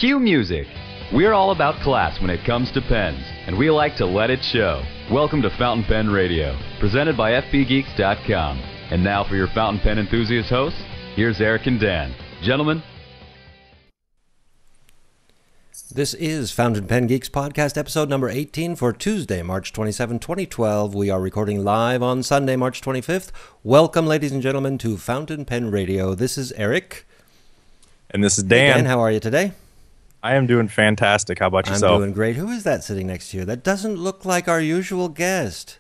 Cue music. We're all about class when it comes to pens, and we like to let it show. Welcome to Fountain Pen Radio, presented by FPGeeks.com. And now for your fountain pen enthusiast hosts, here's Eric and Dan. Gentlemen. This is Fountain Pen Geeks Podcast, episode number 18 for Tuesday, March 27, 2012. We are recording live on Sunday, March 25th. Welcome, ladies and gentlemen, to Fountain Pen Radio. This is Eric. And this is Dan. Hey, Dan, how are you today? I am doing fantastic. How about yourself? I'm doing great. Who is that sitting next to you? That doesn't look like our usual guest.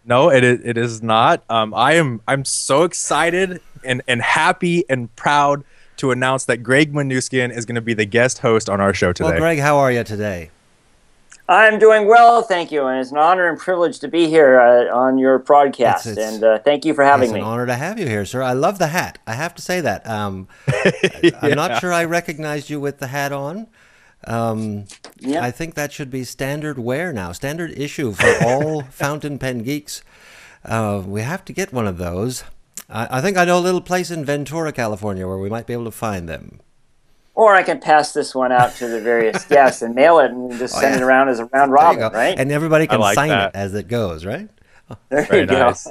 No, it is not. I'm so excited and happy and proud to announce that Greg Minuskin is going to be the guest host on our show today. Well, Greg, how are you today? I'm doing well, thank you, and it's an honor and privilege to be here on your broadcast, and thank you for having me. It's an honor to have you here, sir. I love the hat. I have to say that. Yeah. I'm not sure I recognized you with the hat on. Yeah. I think that should be standard wear now, standard issue for all Fountain Pen Geeks. We have to get one of those. I think I know a little place in Ventura, California, where we might be able to find them. Or I can pass this one out to the various guests and mail it and just send it around as a round robin, right? And everybody can like sign that. it as it goes, right? There Very you go. nice.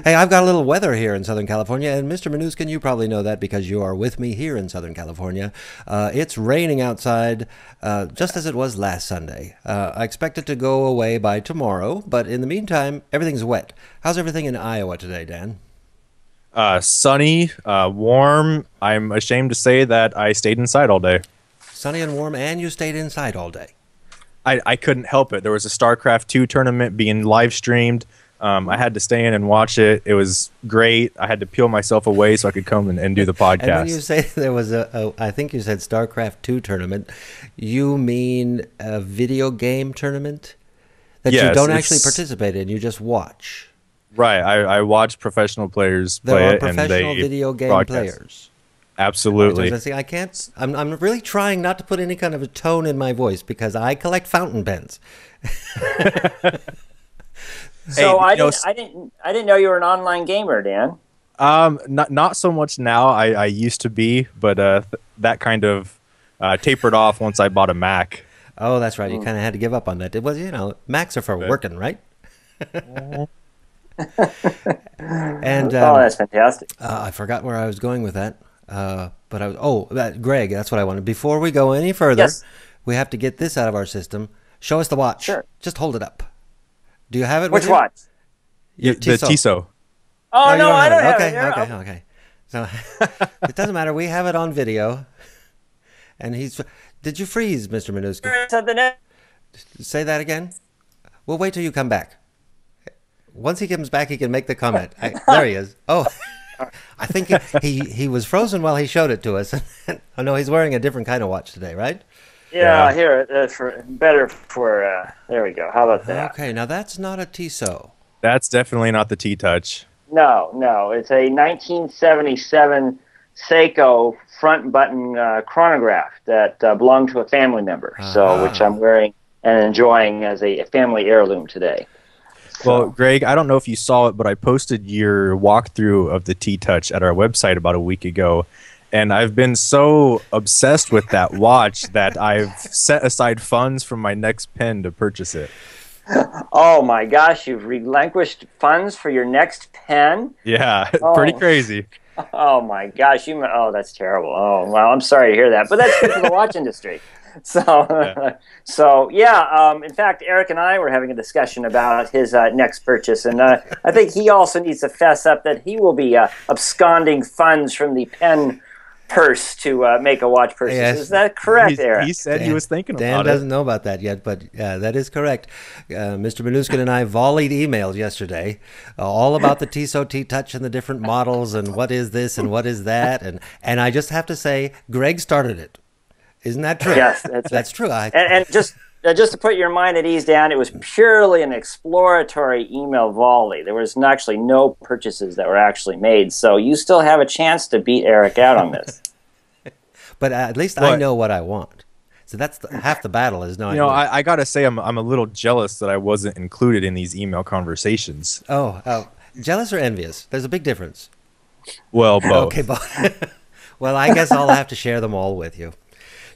Hey, I've got a little weather here in Southern California, and Mr. Minuskin, you probably know that because you are with me here in Southern California. It's raining outside, just as it was last Sunday. I expect it to go away by tomorrow, but in the meantime, everything's wet. How's everything in Iowa today, Dan? Sunny, warm. I'm ashamed to say that I stayed inside all day. Sunny and warm, and you stayed inside all day. I couldn't help it. There was a StarCraft 2 tournament being live streamed. I had to stay in and watch it. It was great. I had to peel myself away so I could come and do the podcast. And when you say there was I think you said StarCraft 2 tournament, you mean a video game tournament that Yes, you don't actually participate in, you just watch. Right. I watch professional players There play are it, and professional they video game broadcast. players. Absolutely. See, I can't. I'm really trying not to put any kind of a tone in my voice because I collect fountain pens. So Hey, I didn't know you were an online gamer, Dan. Not so much now. I used to be, but that kind of tapered off once I bought a Mac. Oh, that's right. You kind of had to give up on that. It was, Macs are for working, right? And That's fantastic. I forgot where I was going with that. But I was Greg, that's what I wanted. Before we go any further, Yes. we have to get this out of our system. Show us the watch. Sure. Just hold it up. Do you have it? Which with you? watch? Your The Tissot. Oh, you no, I don't have okay, it here. Okay. So it doesn't matter. We have it on video. And did you freeze, Mr. Minuskin? Something else. Say that again. We'll wait till you come back. Once he comes back, he can make the comment. There he is. Oh, I think he was frozen while he showed it to us. Oh, no, he's wearing a different kind of watch today, right? Yeah, here, better for, there we go. How about that? Okay, now that's not a Tissot. That's definitely not the T-Touch. No, it's a 1977 Seiko front button chronograph that belonged to a family member, which I'm wearing and enjoying as a family heirloom today. Well, Greg, I don't know if you saw it, but I posted your walkthrough of the T-Touch at our website about a week ago, and I've been so obsessed with that watch that I've set aside funds from my next pen to purchase it. Oh my gosh, you've relinquished funds for your next pen? Yeah, Oh. pretty crazy. Oh my gosh, that's terrible. Oh, well, I'm sorry to hear that, but that's good for the watch industry. So, in fact, Eric and I were having a discussion about his next purchase, and I think he also needs to fess up that he will be absconding funds from the pen purse to make a watch purchase. Yes. Is that correct, Eric? He said he was thinking Dan about doesn't it. know about that yet, but that is correct. Mr. Minuskin and I volleyed emails yesterday, all about the Tissot T-Touch and the different models and what is this and what is that, and I just have to say, Greg started it. Isn't that true? Yes, that's true. And just to put your mind at ease, Dan, it was purely an exploratory email volley. There was actually no purchases that were actually made, so you still have a chance to beat Eric out on this. But at least I know what I want. So that's half the battle is knowing. I gotta say, I'm a little jealous that I wasn't included in these email conversations. Oh, jealous or envious? There's a big difference. Well, both. Okay, well, I guess I'll have to share them all with you.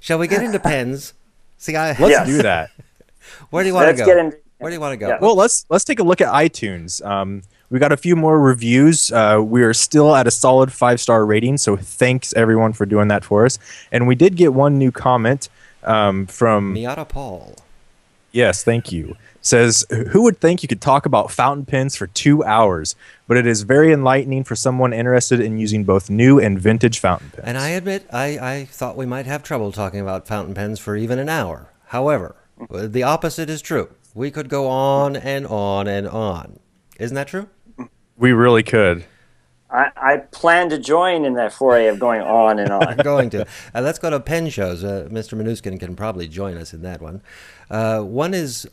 Shall we get into pens? See, Let's do that. Where do you want to go? Where do you want to go? Yeah. Well, let's take a look at iTunes. We got a few more reviews. We are still at a solid 5-star rating, so thanks everyone for doing that for us. And we did get one new comment from Miata Paul. Yes, thank you. Says, who would think you could talk about fountain pens for 2 hours? But it is very enlightening for someone interested in using both new and vintage fountain pens. And I admit, I thought we might have trouble talking about fountain pens for even an hour. However, the opposite is true. We could go on and on and on. Isn't that true? We really could. I plan to join in that foray of going on and on. I'm going to. Let's go to pen shows. Mr. Minuskin can probably join us in that one. One is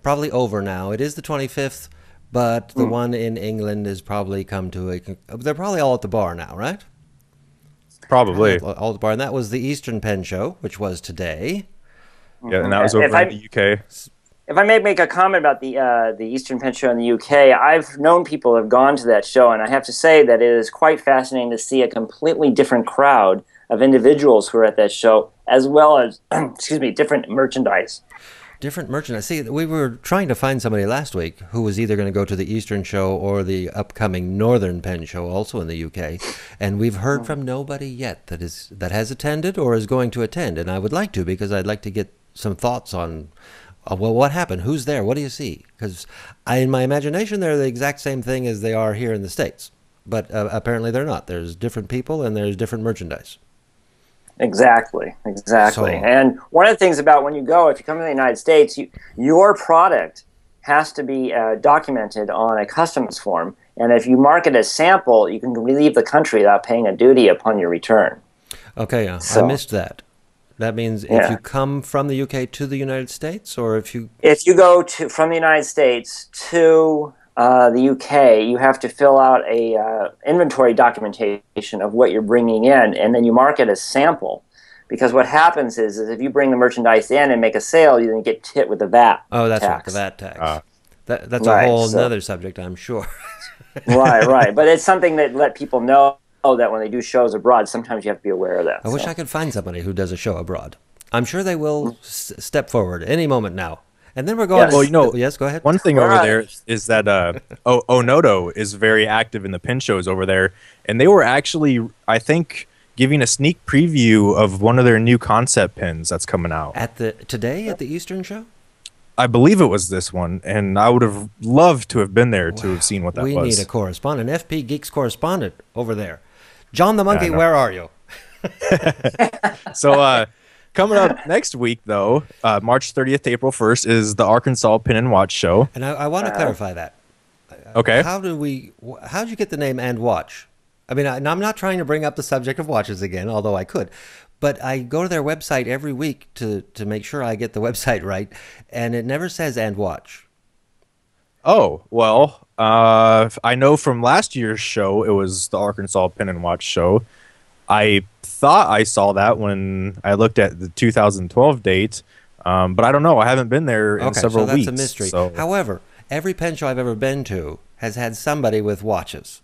probably over now. It is the 25th, but the one in England has probably come to a... They're probably all at the bar now, right? Probably. All at the bar. And that was the Eastern Pen Show, which was today. Yeah, and that was over in the UK. If I may make a comment about the Eastern Pen Show in the UK, I've known people who have gone to that show, and I have to say that it is quite fascinating to see a completely different crowd of individuals who are at that show, as well as, excuse me, different merchandise. Different merchandise. See, we were trying to find somebody last week who was either going to go to the Eastern Show or the upcoming Northern Pen Show, also in the UK, and we've heard from nobody yet that has attended or is going to attend, and I would like to, because I'd like to get some thoughts on... well, what happened? Who's there? What do you see? Because in my imagination, they're the exact same thing as they are here in the States. But apparently they're not. There's different people and there's different merchandise. Exactly. So, And one of the things about when you go, if you come to the United States, your product has to be documented on a customs form. And if you mark it as sample, you can leave the country without paying a duty upon your return. Okay, I missed that. That means if you come from the UK to the United States, or if you go from the United States to the UK, you have to fill out a inventory documentation of what you're bringing in, and then you mark it as sample. Because what happens is if you bring the merchandise in and make a sale, you then get hit with the VAT. Oh, that's tax. right, the VAT tax. That's a whole other subject, I'm sure. Right. But it's something that let people know that when they do shows abroad, sometimes you have to be aware of that. I wish I could find somebody who does a show abroad. I'm sure they will step forward any moment now. And then we're going... Well, you know, yes, go ahead. One thing over there is that Onoto is very active in the pen shows over there. And they were actually, I think, giving a sneak preview of one of their new concept pens that's coming out. Today at the Eastern Show? I believe it was this one, and I would have loved to have been there to have seen what that was. We need a correspondent, FPGeeks correspondent over there. John the Monkey, where are you? So coming up next week, though, March 30th to April 1st, is the Arkansas Pen and Watch Show. And I want to clarify that. Okay. How'd you get the name And Watch? I mean, I'm not trying to bring up the subject of watches again, although I could. But I go to their website every week to make sure I get the website right, and it never says And Watch. Oh, well, I know from last year's show, it was the Arkansas Pen and Watch Show. I thought I saw that when I looked at the 2012 date, but I don't know. I haven't been there in several weeks. So that's a mystery. So. However, every pen show I've ever been to has had somebody with watches.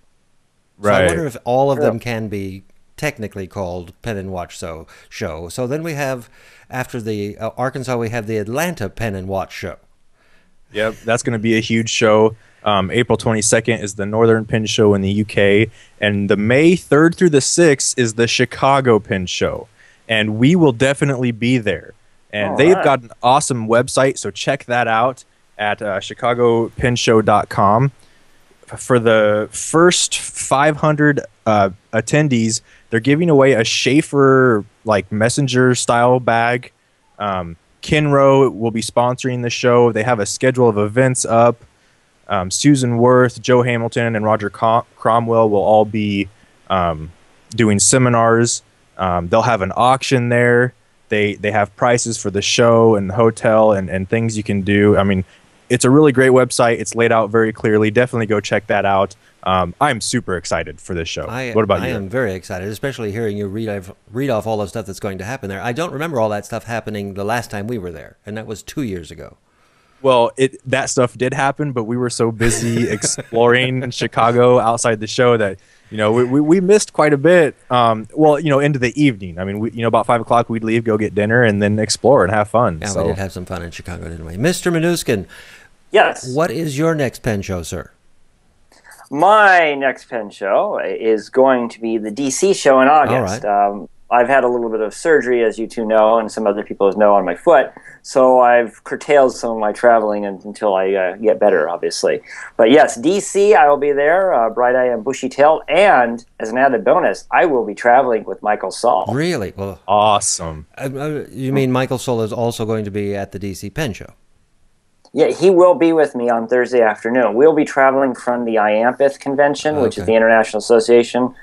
So Right. I wonder if all of them can be technically called Pen and Watch Show. So then we have, after the Arkansas, we have the Atlanta Pen and Watch Show. Yep, that's going to be a huge show. April 22nd is the Northern Pen Show in the UK, and the May 3rd through the 6th is the Chicago Pen Show, and we will definitely be there. And they've got an awesome website, so check that out at chicagopenshow.com. For the first 500 attendees, they're giving away a Schaefer messenger style bag. Kinro will be sponsoring the show. They have a schedule of events up. Susan Worth, Joe Hamilton, and Roger Cromwell will all be doing seminars. They'll have an auction there. They have prices for the show and the hotel and things you can do. I mean, it's a really great website. It's laid out very clearly. Definitely go check that out. I'm super excited for this show. What about you? I am very excited, especially hearing you read off all the stuff that's going to happen there. I don't remember all that stuff happening the last time we were there, and that was 2 years ago. Well, that stuff did happen, but we were so busy exploring Chicago outside the show that we missed quite a bit. Well, into the evening. I mean, about 5 o'clock we'd leave, go get dinner, and then explore and have fun. Yeah, so. we did have some fun in Chicago, didn't we? Mr. Minuskin. Yes. What is your next pen show, sir? My next pen show is going to be the DC show in August. All right. I've had a little bit of surgery, as you two know, and some other people know, on my foot. So I've curtailed some of my traveling until I get better, obviously. But yes, DC, I will be there, bright-eyed and bushy-tailed. And as an added bonus, I will be traveling with Michael Saul. Really? Well, awesome. You mean Michael Saul is also going to be at the DC Pen Show? Yeah, he will be with me on Thursday afternoon. We'll be traveling from the IAMPITH convention, which is the International Association,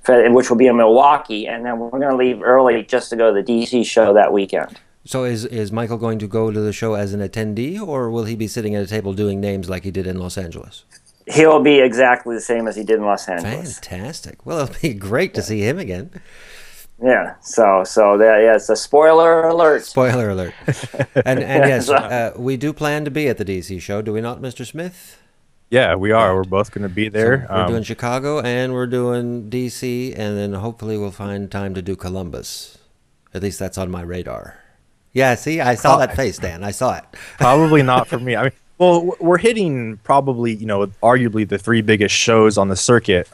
which will be in Milwaukee, and then we're going to leave early just to go to the DC show that weekend. So is Michael going to go to the show as an attendee, or will he be sitting at a table doing names like he did in Los Angeles? He'll be exactly the same as he did in Los Angeles. Fantastic. Well, it'll be great to see him again. Yeah, so it's a spoiler alert. Spoiler alert. And yes, we do plan to be at the DC show, do we not, Mr. Smith? Yeah, we are. We're both going to be there. So we're doing Chicago and we're doing DC, and then hopefully we'll find time to do Columbus. At least that's on my radar. Yeah, see, I saw that face, Dan. I saw it. Probably not for me. I mean, well, we're hitting probably, arguably the 3 biggest shows on the circuit.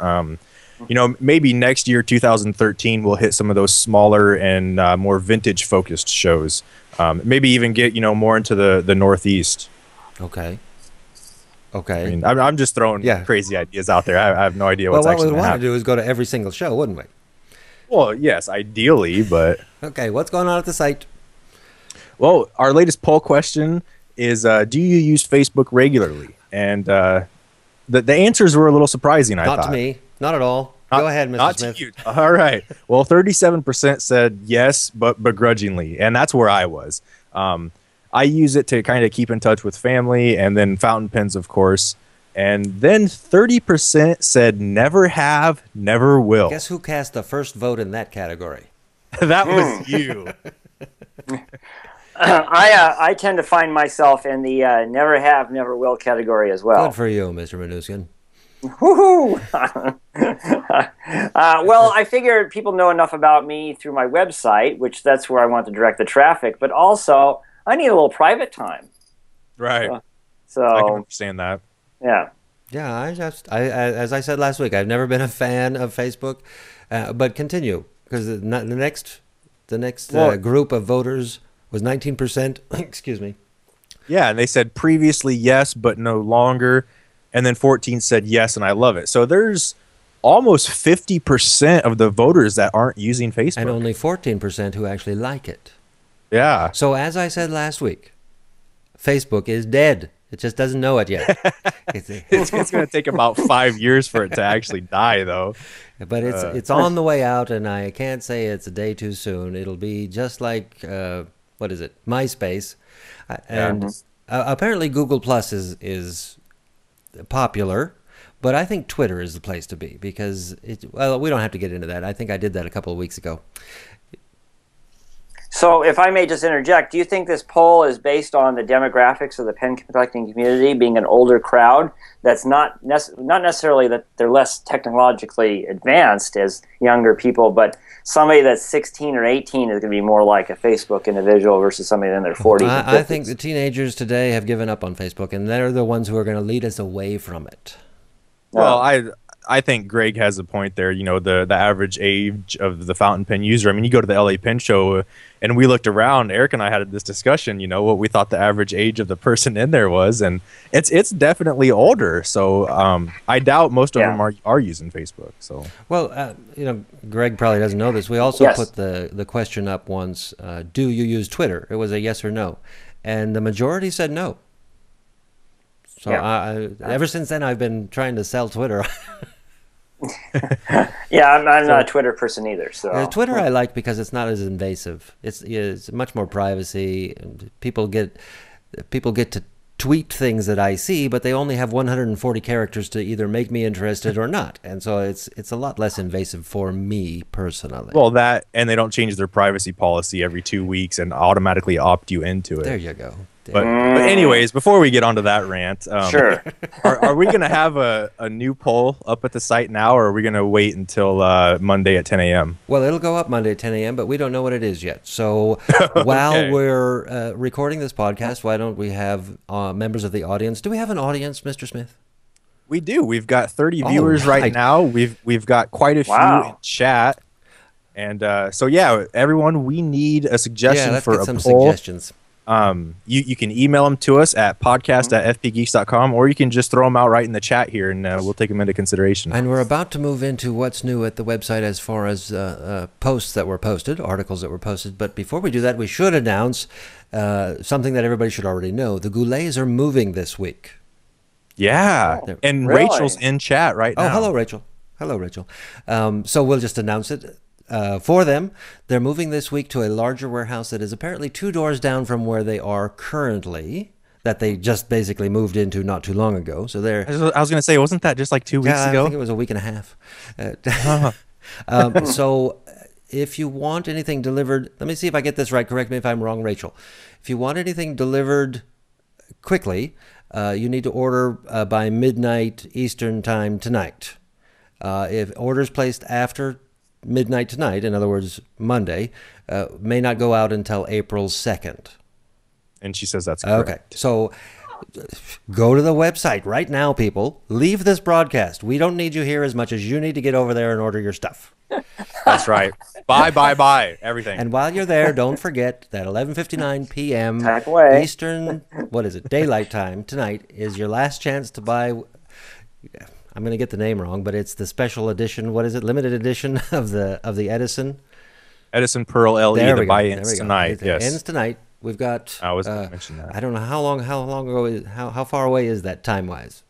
Maybe next year, 2013, we'll hit some of those smaller and more vintage-focused shows. Maybe even get, more into the Northeast. Okay. I mean, I'm just throwing crazy ideas out there. I have no idea what's actually going to happen. What we want to do is go to every single show, wouldn't we? Well, yes, ideally, but... Okay, what's going on at the site? Well, our latest poll question is, do you use Facebook regularly? And the answers were a little surprising, I thought. Not to me. Not at all. Go ahead, Mr. Not Smith. to you. All right. Well, 37% said yes, but begrudgingly, and that's where I was. I use it to kind of keep in touch with family, and then fountain pens, of course. And then 30% said never have, never will. Guess who cast the first vote in that category? That was you. I tend to find myself in the never have, never will category as well. Good for you, Mr. Minuskin. Woohoo! Well, I figured people know enough about me through my website, which that's where I want to direct the traffic, but also I need a little private time. Right. So I can understand that. Yeah. Yeah, as I said last week, I've never been a fan of Facebook, but continue, because the next group of voters was 19%. Excuse me. Yeah, and they said previously yes, but no longer. And then 14 said yes, and I love it. So there's almost 50% of the voters that aren't using Facebook. And only 14% who actually like it. Yeah. So as I said last week, Facebook is dead. It just doesn't know it yet. It's going to take about 5 years for it to actually die, though. But it's on the way out, and I can't say it's a day too soon. It'll be just like, what is it, MySpace. And apparently Google Plus is popular, but I think Twitter is the place to be, because well, we don't have to get into that. I think I did that a couple of weeks ago. So if I may just interject, do you think this poll is based on the demographics of the pen collecting community being an older crowd that's not necessarily that they're less technologically advanced as younger people, but somebody that's 16 or 18 is going to be more like a Facebook individual versus somebody in their 40s and 50s? I think the teenagers today have given up on Facebook, and they're the ones who are going to lead us away from it. Well, I think Greg has a point there. The average age of the fountain pen user. I mean, you go to the LA Pen Show, and we looked around. Eric and I had this discussion. What we thought the average age of the person in there was, and it's definitely older. So I doubt most of them are using Facebook. So well, Greg probably doesn't know this. We also put the question up once. Do you use Twitter? It was a yes or no, and the majority said no. So ever since then, I've been trying to sell Twitter. Yeah, I'm not a Twitter person either. So Twitter I like because it's not as invasive. It's much more privacy. And people get to tweet things that I see, but they only have 140 characters to either make me interested or not. And so it's a lot less invasive for me personally. Well, and they don't change their privacy policy every 2 weeks and automatically opt you into it. There you go. But anyways, before we get onto that rant, Sure. are we going to have a new poll up at the site now, or are we going to wait until Monday at 10 a.m.? Well, it'll go up Monday at 10 a.m., but we don't know what it is yet. So while we're recording this podcast, why don't we have members of the audience? Do we have an audience, Mr. Smith? We do. We've got 30 viewers right now. We've got quite a few in chat. And so, yeah, everyone, we need a suggestion for a some poll. Suggestions. You can email them to us at podcast@fpgeeks.com, or you can just throw them out right in the chat here, and we'll take them into consideration. And we're about to move into what's new at the website as far as posts that were posted, articles that were posted. But before we do that, we should announce something that everybody should already know. The Goulets are moving this week. Yeah, and really? Rachel's in chat right now. Oh, hello, Rachel. Hello, Rachel. So we'll just announce it. For them, they're moving this week to a larger warehouse that is apparently 2 doors down from where they are currently, that they just basically moved into not too long ago. So they're. I was going to say, wasn't that just like 2 weeks ago? I think it was a week and a half. So if you want anything delivered, let me see if I get this right. Correct me if I'm wrong, Rachel. If you want anything delivered quickly, you need to order by midnight Eastern time tonight. If orders placed after midnight tonight, in other words, Monday, may not go out until April 2nd. And she says that's correct. Okay, so go to the website right now, people. Leave this broadcast. We don't need you here as much as you need to get over there and order your stuff. That's right. Buy, everything. And while you're there, don't forget that 11:59 p.m. Eastern, what is it, daylight time tonight is your last chance to buy. I'm going to get the name wrong, but it's the special edition. What is it? Limited edition of the Edison. Edison Pearl LE. The buy ends tonight. It ends tonight. We've got. I was going to mention that. I don't know how long ago. How far away is that time wise?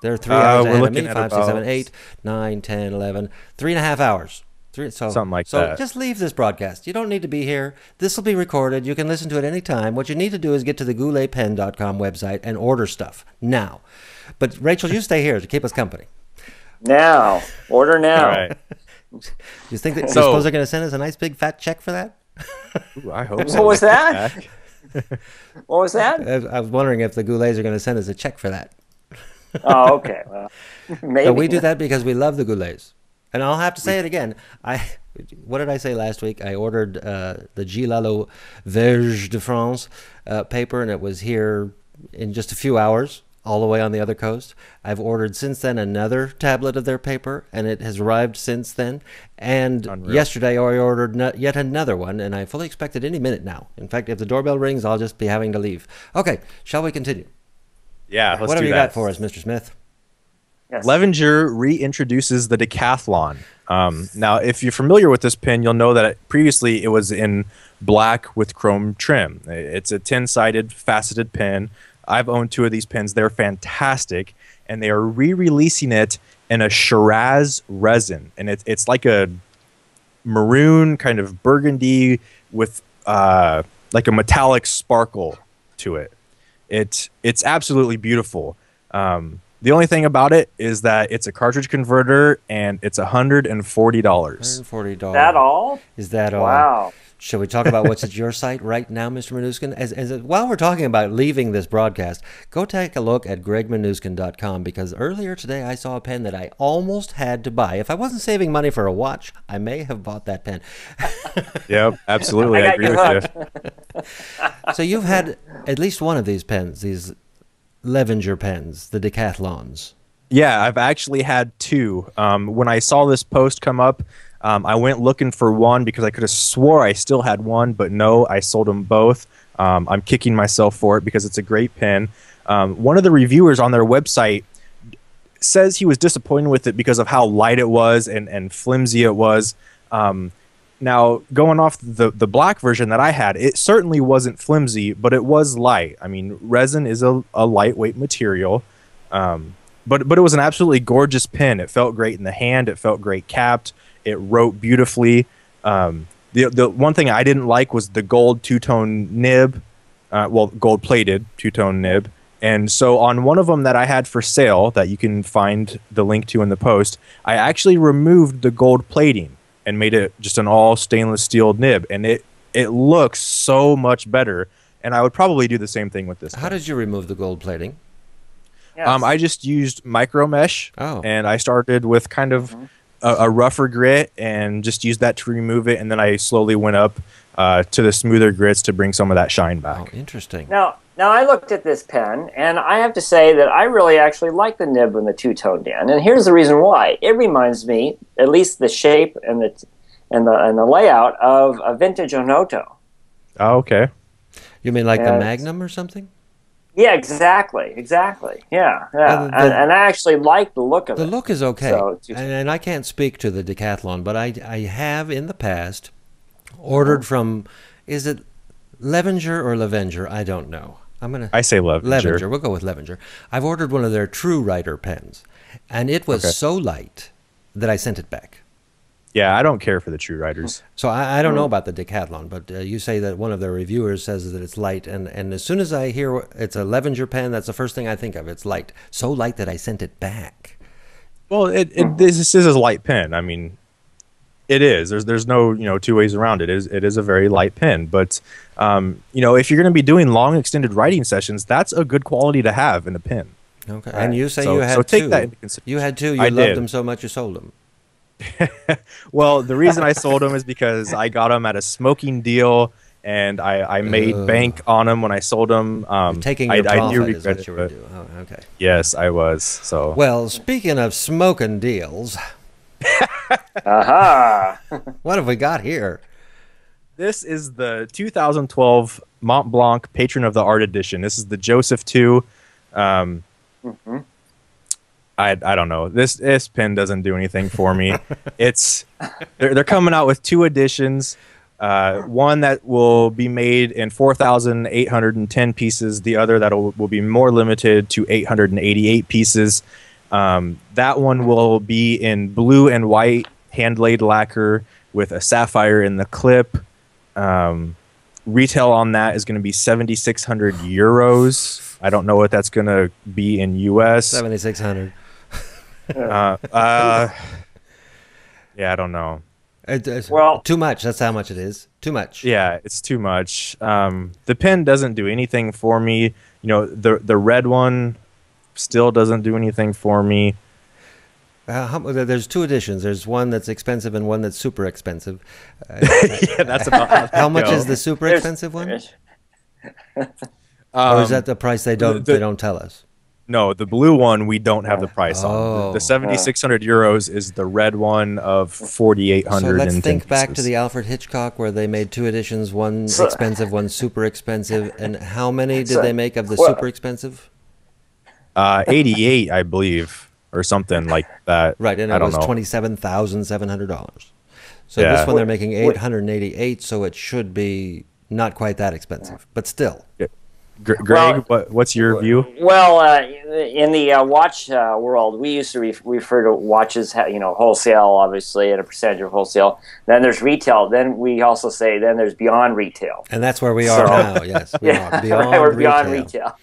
There are 3 hours ahead of me. 5, 6, 7, 8, 9, 10, 11. 3.5 hours. Something like that. So just leave this broadcast. You don't need to be here. This will be recorded. You can listen to it any time. What you need to do is get to the GouletPen.com website and order stuff now. But Rachel, you stay here to keep us company. Now. Order now. All right. You think that, you suppose they're going to send us a nice big fat check for that? Ooh, I hope so. What was that? What was that? I was wondering if the Goulets are going to send us a check for that. Oh, okay. Well, maybe. So we do that because we love the Goulets. And I'll have to say it again. What did I say last week? I ordered the Goulet Verge de France paper, and it was here in just a few hours, all the way on the other coast. I've ordered since then another tablet of their paper, and it has arrived since then. And yesterday I ordered yet another one, and I fully expect it any minute now. In fact, if the doorbell rings, I'll just be having to leave. Okay, shall we continue? Yeah, let's do that. What have you got for us, Mr. Smith? Yes. Levenger reintroduces the Decathlon. Now, if you're familiar with this pen, you'll know that previously it was in black with chrome trim. It's a 10-sided faceted pen. I've owned 2 of these pens. They're fantastic, and they are re-releasing it in a Shiraz resin, and it's like a maroon kind of burgundy with like a metallic sparkle to it. It's absolutely beautiful. The only thing about it is that it's a cartridge converter, and it's $140. $140. That all? Is that all? Wow. Shall we talk about what's at your site right now, Mr. Minuskin? While we're talking about leaving this broadcast, go take a look at gregminuskin.com, because earlier today I saw a pen that I almost had to buy. If I wasn't saving money for a watch, I may have bought that pen. Yep, absolutely. I agree with you. So you've had at least one of these pens, these Levenger pens, the Decathlons. Yeah, I've actually had 2. When I saw this post come up, I went looking for one because I could have swore I still had one, but no, I sold them both. I'm kicking myself for it because it's a great pen. One of the reviewers on their website says he was disappointed with it because of how light it was and flimsy it was. Now, going off the black version that I had, it certainly wasn't flimsy, but it was light. I mean, resin is a lightweight material, but it was an absolutely gorgeous pen. It felt great in the hand. It felt great capped. It wrote beautifully. The one thing I didn't like was the gold two-tone nib, gold-plated two-tone nib. And so on one of them that I had for sale that you can find the link to in the post, I actually removed the gold plating and made it just an all stainless steel nib, and it looks so much better. and I would probably do the same thing with this. How did you remove the gold plating? Yes. I just used micro mesh, Oh. and I started with kind of a rougher grit and just used that to remove it, and then I slowly went up to the smoother grits to bring some of that shine back. Oh, interesting. Now I looked at this pen, and I have to say that I really actually like the nib and the two-tone, Dan. And here's the reason why. It reminds me, at least the shape and the layout of a vintage Onoto. Oh, okay. You mean like the Yes. Magnum or something? Yeah, exactly. Yeah. And I actually like the look of it. The look is okay, So, and I can't speak to the Decathlon, but I have in the past ordered from, is it Levenger or Levenger? I don't know. I say Levenger. Levenger. We'll go with Levenger. I've ordered one of their True Writer pens, and it was so light that I sent it back. Yeah, I don't care for the True Riders. So I don't know about the Decathlon, but you say that one of their reviewers says that it's light, and as soon as I hear it's a Levenger pen, that's the first thing I think of. It's light. So light that I sent it back. Well, this is a light pen. I mean, it is. There's no two ways around it. It is a very light pen, but if you're going to be doing long extended writing sessions, that's a good quality to have in a pen. Okay. And you say So- you had so take two. that into consideration. You had two. You I loved did. them so much you sold them. Well, the reason I sold them is because I got them at a smoking deal, and I made bank on them when I sold them. Taking your I profit do is regret what it, you were but doing. Oh, okay. yes, I was. So Well, speaking of smoking deals, Aha! what have we got here? this is the 2012 Mont Blanc Patron of the Art Edition. This is the Joseph II. I don't know. This pen doesn't do anything for me. They're coming out with two editions. One that will be made in 4,810 pieces. The other that will be more limited to 888 pieces. That one will be in blue and white hand-laid lacquer with a sapphire in the clip. Retail on that is going to be 7,600 euros. I don't know what that's going to be in US. 7,600. Yeah, I don't know. Well- too much. That's how much it is. Too much. Yeah, it's too much. The pen doesn't do anything for me. The red one still doesn't do anything for me. There's two editions. There's one that's expensive and one that's super expensive. Yeah, that's about How much is the super expensive one? Or is that the price they don't tell us? No, the blue one we don't have the price on. Oh. The 7,600 euros is the red one of 4,800. So let's think back to the Alfred Hitchcock where they made two editions, one expensive, one super expensive. And how many did they make of the super expensive? 88, I believe, or something like that. Right, and I it don't was know. $27,700. So Yeah. this one they're making 888, so it should be not quite that expensive, but still. Greg, what's your view? Well, in the watch world, we used to refer to watches, wholesale, obviously, at a percentage of wholesale. Then there's retail. Then we also say then there's beyond retail. And that's where we are now. Yes, we are beyond we're beyond retail.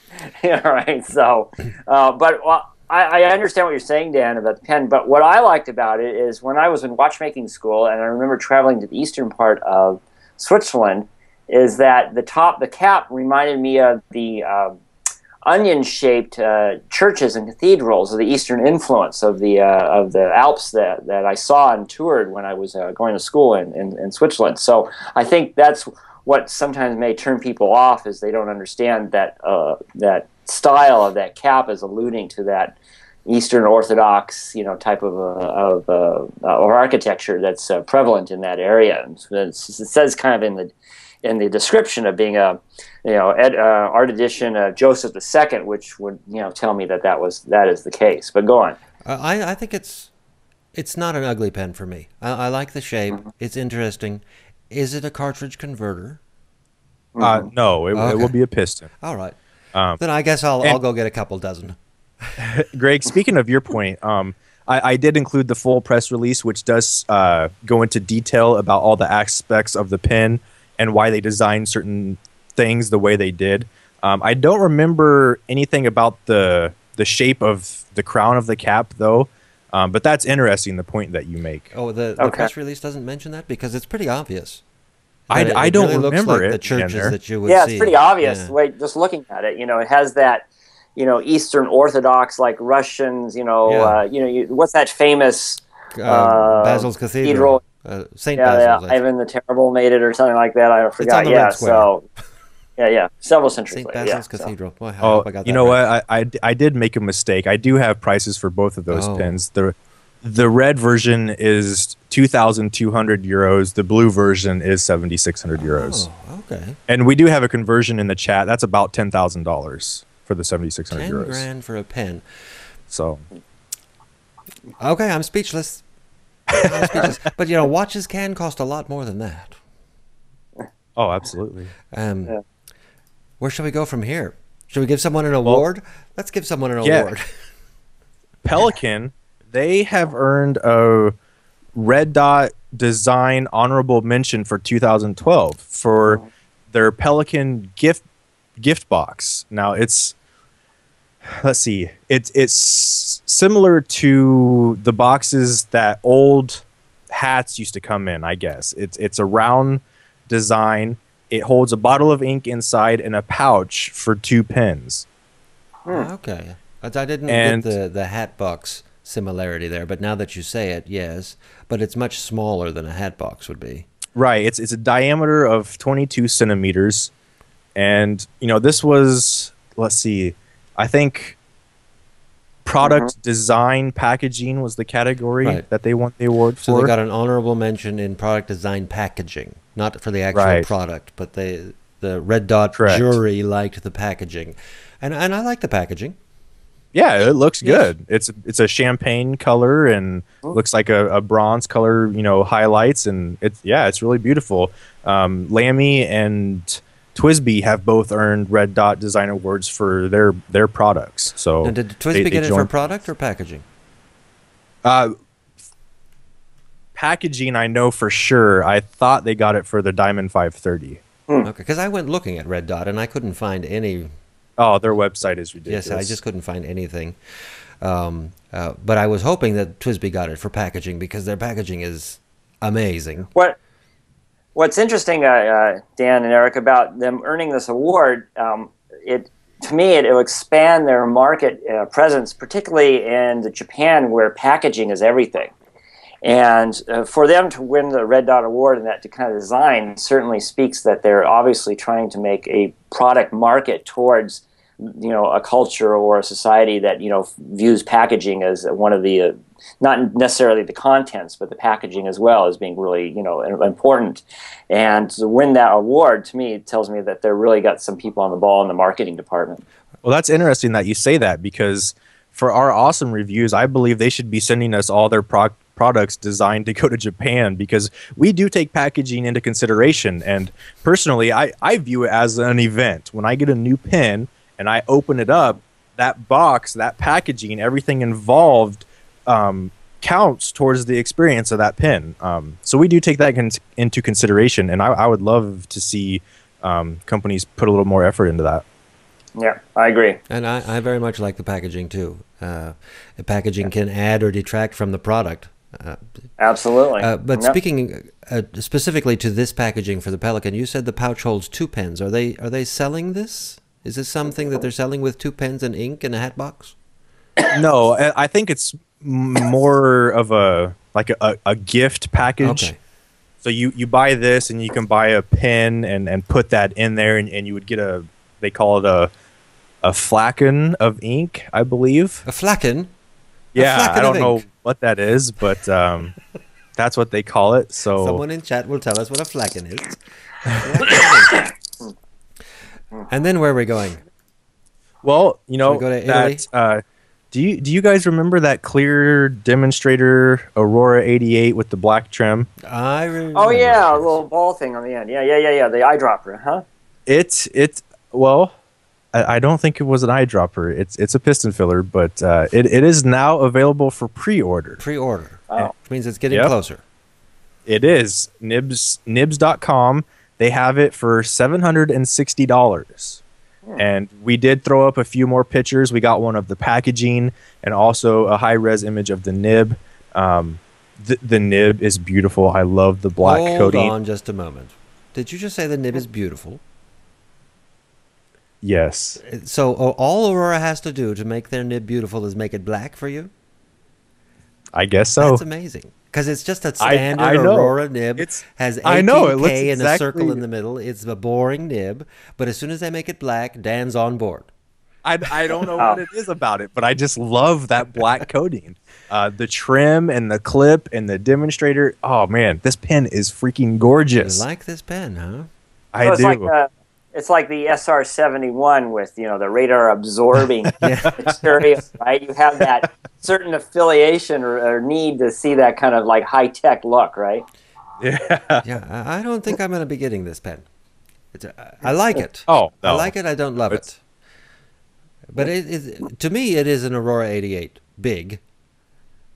Yeah, right. So, but I understand what you're saying, Dan, about the pen. But what I liked about it is when I was in watchmaking school, and I remember traveling to the eastern part of Switzerland, is that the cap reminded me of the onion-shaped churches and cathedrals of the Eastern influence of the Alps that I saw and toured when I was going to school in Switzerland. So I think that's what sometimes may turn people off, is they don't understand that that style of that cap is alluding to that Eastern Orthodox, type of architecture that's prevalent in that area. And it says kind of in the description of being a art edition of Joseph II, which would tell me that is the case. But go on. I think it's not an ugly pen for me. I like the shape. It's interesting. Is it a cartridge converter? No, it will be a piston. All right. Then I guess I'll go get a couple dozen. Greg, speaking of your point, I did include the full press release, which does go into detail about all the aspects of the pen and why they designed certain things the way they did. I don't remember anything about the shape of the crown of the cap, though. But that's interesting, the point that you make. Oh, the press release doesn't mention that? Because it's pretty obvious. I don't really looks remember like it the churches in there. that you would Yeah, see. it's pretty obvious. Yeah. Wait, just looking at it, it has that, Eastern Orthodox, like Russians, what's that famous Basil's Cathedral. St. Basil's. I think. Ivan the Terrible made it or something like that. I forgot. on the Yeah, Red Square. so several centuries St. later. Basil's Yeah, Cathedral. Boy, I Oh, hope I got that you know right. what? I did make a mistake. I do have prices for both of those Oh. pens. The red version is 2,200 euros. The blue version is 7,600 euros. Oh, okay. And we do have a conversion in the chat. That's about $10,000 for the 7,600 10 euros. grand for a pen. So Okay, I'm speechless. I'm speechless. But watches can cost a lot more than that. oh, absolutely. Where shall we go from here? Should we give someone an award? Let's give someone an award. Pelican, they have earned a Red Dot Design Honorable Mention for 2012 for their Pelican gift box. Now let's see, it's similar to the boxes that old hats used to come in. I guess it's a round design. It holds a bottle of ink inside and a pouch for 2 pens. Okay. I didn't get the hat box similarity there, but now that you say it, yes. But it's much smaller than a hat box would be. Right. It's a diameter of 22 centimeters. And, this was, let's see, I think product design packaging was the category that they won the award for. So they got an honorable mention in product design packaging, not for the actual product, but the Red Dot jury liked the packaging. And I like the packaging. Yeah, it looks good. It's a champagne color and looks like a bronze color, highlights, and it's really beautiful. Lamy and TWSBI have both earned Red Dot Design Awards for their products. So and did TWSBI get it for product or packaging? Packaging, I know for sure. I thought they got it for the Diamond 530. Okay, because I went looking at Red Dot and I couldn't find any. Oh, their website is ridiculous. Yes, I just couldn't find anything. But I was hoping that TWSBI got it for packaging because their packaging is amazing. What's interesting, Dan and Eric, about them earning this award, to me, it will expand their market presence, particularly in Japan, where packaging is everything. And for them to win the Red Dot Award and that kind of design certainly speaks that they're obviously trying to make a product market towards, a culture or a society that, views packaging as one of the, not necessarily the contents, but the packaging as well as being really, important. And to win that award, to me, tells me that they've really got some people on the ball in the marketing department. Well, that's interesting that you say that, because for our awesome reviews, I believe they should be sending us all their products designed to go to Japan, because we do take packaging into consideration. And personally, I view it as an event. When I get a new pen and I open it up, that box, that packaging, everything involved counts towards the experience of that pen. So we do take that into consideration, and I would love to see companies put a little more effort into that. Yeah, I agree. And I very much like the packaging too. The packaging can add or detract from the product. Absolutely. But speaking specifically to this packaging for the Pelican, you said the pouch holds 2 pens. Are they selling this? Is this something that they're selling with 2 pens and ink in a hat box? No, I think it's more of a gift package. Okay. So you buy this and you can buy a pen and put that in there, and you would get they call it a flagon of ink, I believe. A flagon? Yeah, I don't know what that is, but that's what they call it. So someone in chat will tell us what a flagon is. And then where are we going? Well, Should we go to Italy? Do you guys remember that clear demonstrator Aurora 88 with the black trim? I remember. Oh yeah, a little ball thing on the end. Yeah. The eyedropper, huh? Well, I don't think it was an eyedropper. It's a piston filler, but it is now available for pre-order. Pre-order. Oh. Which means it's getting closer. It is. Nibs.com. They have it for $760. And we did throw up a few more pictures. We got one of the packaging and also a high-res image of the nib. The nib is beautiful. I love the black coating. Hold on just a moment. Did you just say the nib is beautiful? Yes. So all Aurora has to do to make their nib beautiful is make it black for you? I guess so. That's amazing. Because it's just a standard I know. Aurora nib. Has 18K I know. It looks exactly... and a circle in the middle. It's a boring nib. But as soon as they make it black, Dan's on board. I don't know what it is about it, but I just love that black coating. The trim and the clip and the demonstrator. Oh, man. This pen is freaking gorgeous. You like this pen, huh? I do. It's like the SR-71 with, the radar absorbing material, right? You have that certain affiliation or need to see that kind of like high-tech look, right? Yeah. Yeah, I don't think I'm going to be getting this pen. I like it. Oh, no. I like it. I don't love it. But to me, it is an Aurora 88 big.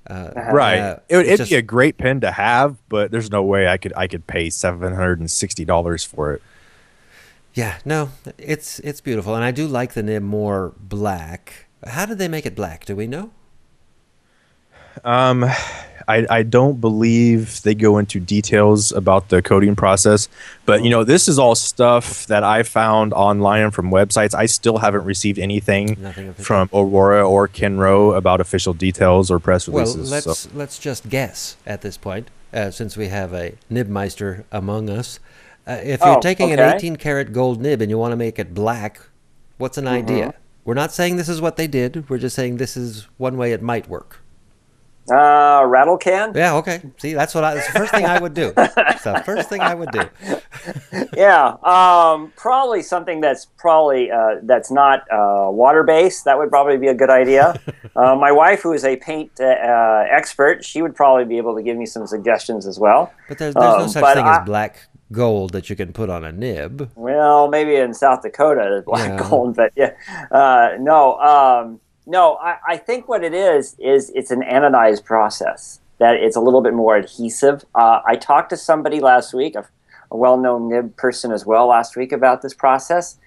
Right. It'd be a great pen to have, but there's no way I could pay $760 for it. Yeah, no, it's beautiful, and I do like the nib more black. How did they make it black? Do we know? I don't believe they go into details about the coding process, but this is all stuff that I found online and from websites. I still haven't received anything from Aurora or Kenro about official details or press releases. Well, let's just guess at this point, since we have a nibmeister among us. If you're taking an 18-karat gold nib and you want to make it black, what's an idea? We're not saying this is what they did. We're just saying this is one way it might work. Rattle can? Yeah, okay. See, that's the first thing I would do. It's the first thing I would do. Yeah, probably something that's not water-based. That would probably be a good idea. My wife, who is a paint expert, she would probably be able to give me some suggestions as well. But there's no such thing as black gold that you can put on a nib. Well, maybe in South Dakota, there's black gold, but yeah, no, I think what it is it's an anodized process, that it's a little bit more adhesive. I talked to somebody last week, a well-known nib person as well last week about this process,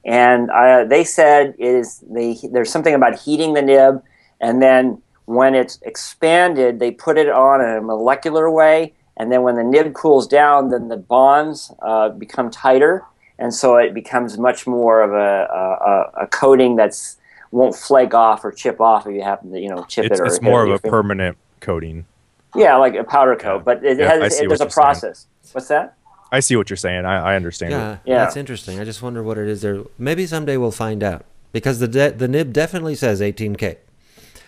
and they said there's something about heating the nib, and then when it's expanded, they put it on in a molecular way, and then when the nib cools down, then the bonds become tighter, and so it becomes much more of a coating that's won't flake off or chip off if you happen to chip it. It's more of a permanent coating. Yeah, like a powder coat, but there's a process. What's that? I see what you're saying. I understand it. Yeah, that's interesting. I just wonder what it is there. Maybe someday we'll find out, because the nib definitely says 18K.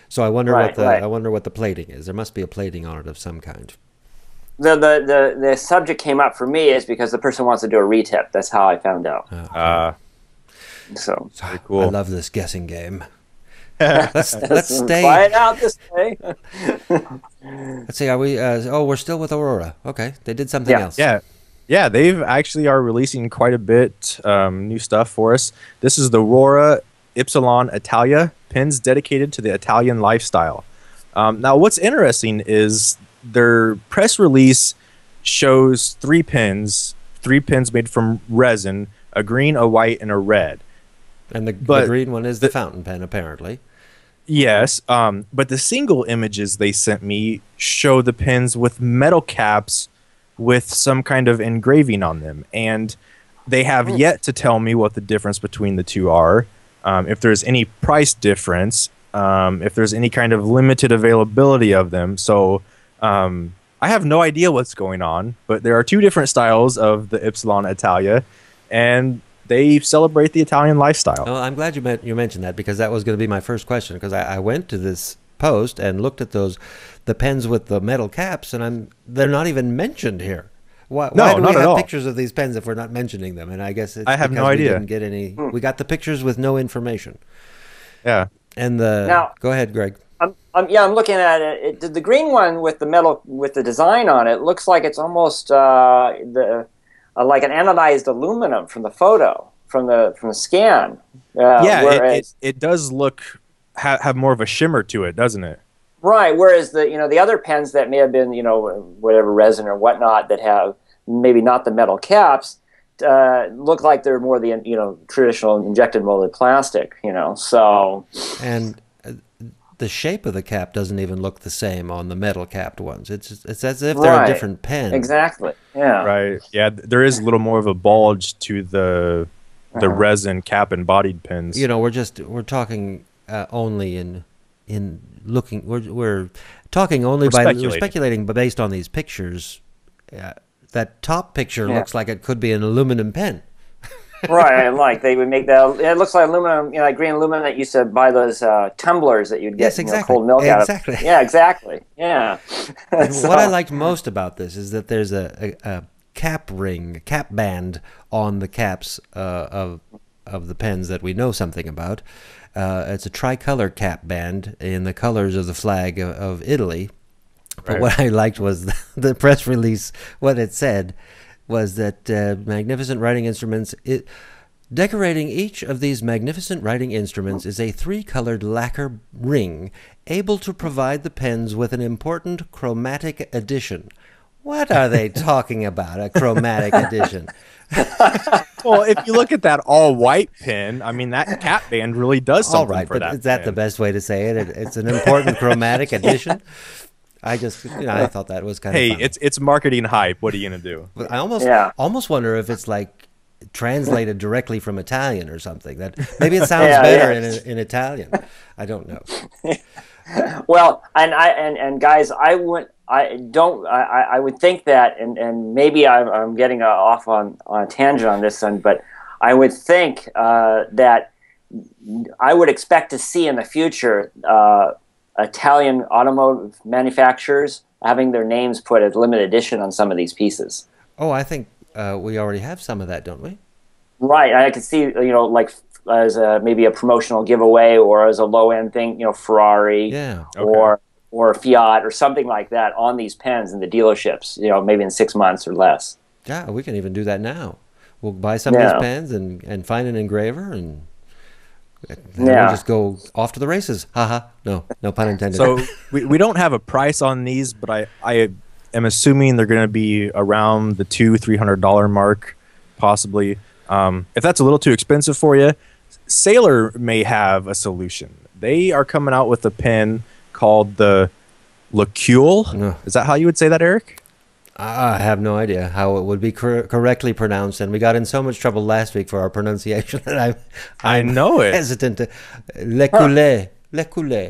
So I wonder what the plating is. There must be a plating on it of some kind. The subject came up for me is because the person wants to do a retip. That's how I found out. So very cool. I love this guessing game. Let's stay. Find out this way. Let's see. Are we? We're still with Aurora. Okay, they did something else. Yeah. They've actually are releasing quite a bit new stuff for us. This is the Aurora Ypsilon Italia pens dedicated to the Italian lifestyle. Now, what's interesting is their press release shows three pens made from resin: a green, a white, and a red. And the green one is the fountain pen, apparently. Yes, but the single images they sent me show the pens with metal caps with some kind of engraving on them. And they have yet to tell me what the difference between the two are, if there's any price difference, if there's any kind of limited availability of them. So I have no idea what's going on, but there are two different styles of the Ypsilon Italia, and they celebrate the Italian lifestyle. Oh, I'm glad you mentioned that, because that was going to be my first question. Because I went to this post and looked at the pens with the metal caps, and they're not even mentioned here. Why do we have pictures of these pens if we're not mentioning them? And I guess it's have no we idea. Didn't get any. We got the pictures with no information. Yeah. And go ahead, Greg. I'm looking at it. The green one with the metal with the design on it looks like it's almost like an anodized aluminum from the photo, from the scan. It does have more of a shimmer to it, doesn't it? Right. Whereas the other pens that may have been whatever resin or whatnot that have maybe not the metal caps look like they're more the traditional injected molded plastic. So and the shape of the cap doesn't even look the same on the metal capped ones. It's as if they're a different pen. Exactly. Yeah. Right. Yeah, there is a little more of a bulge to the resin cap and bodied pens. You know, we're talking only in looking. We're talking only we're speculating, but based on these pictures, that top picture looks like it could be an aluminum pen. Right, and like they would make that. It looks like aluminum, like green aluminum that used to buy those tumblers that you'd get cold milk out of. Yeah, exactly. Yeah. So, what I liked most about this is that there's a cap band on the caps of the pens that we know something about. It's a tricolor cap band in the colors of the flag of Italy. But what I liked was the press release. What it said was that magnificent writing instruments, decorating each of these magnificent writing instruments is a 3-colored lacquer ring able to provide the pens with an important chromatic addition. What are they talking about, a chromatic addition? Well, if you look at that all-white pen, I mean, that cap band really does something for that. Is that the best way to say it? It's an important chromatic addition? I just, I thought that was kind of funny. Hey, it's marketing hype. What are you going to do? But I almost wonder if it's like translated directly from Italian or something. That maybe it sounds better in Italian. I don't know. Well, and guys, I would think that, and maybe I'm getting off on a tangent on this one, but I would think that I would expect to see in the future Italian automotive manufacturers having their names put as limited edition on some of these pieces. Oh, I think we already have some of that, don't we? Right. I could see, like as maybe a promotional giveaway or as a low-end thing, Ferrari or Fiat or something like that on these pens in the dealerships, maybe in 6 months or less. Yeah, we can even do that now. We'll buy some of these pens and find an engraver and we'll just go off to the races. Haha. No pun intended. So we don't have a price on these, but I am assuming they're going to be around the $200-300 mark, possibly. If that's a little too expensive for you, Sailor may have a solution. They are coming out with a pen called the Lacule. Is that how you would say that, Eric? I have no idea how it would be correctly pronounced, and we got in so much trouble last week for our pronunciation that I'm hesitant to. Lecoulet.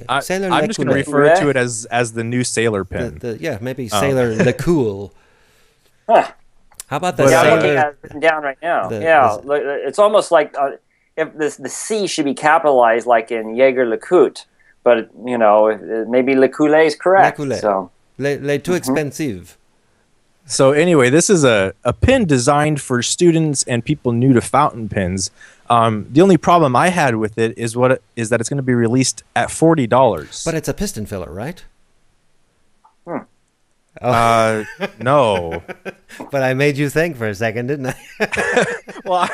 I'm just going to refer to it as the new Sailor pen. Maybe Sailor Lacule. Huh. How about that? I'm looking at it written down right now. It's almost like if the C should be capitalized like in Jaeger LeCoultre, but maybe Lecoulet is correct. Lecoulet. So les too expensive. So anyway, this is a pen designed for students and people new to fountain pens. The only problem I had with it is that it's going to be released at $40. But it's a piston filler, right? No. But I made you think for a second, didn't I? Well,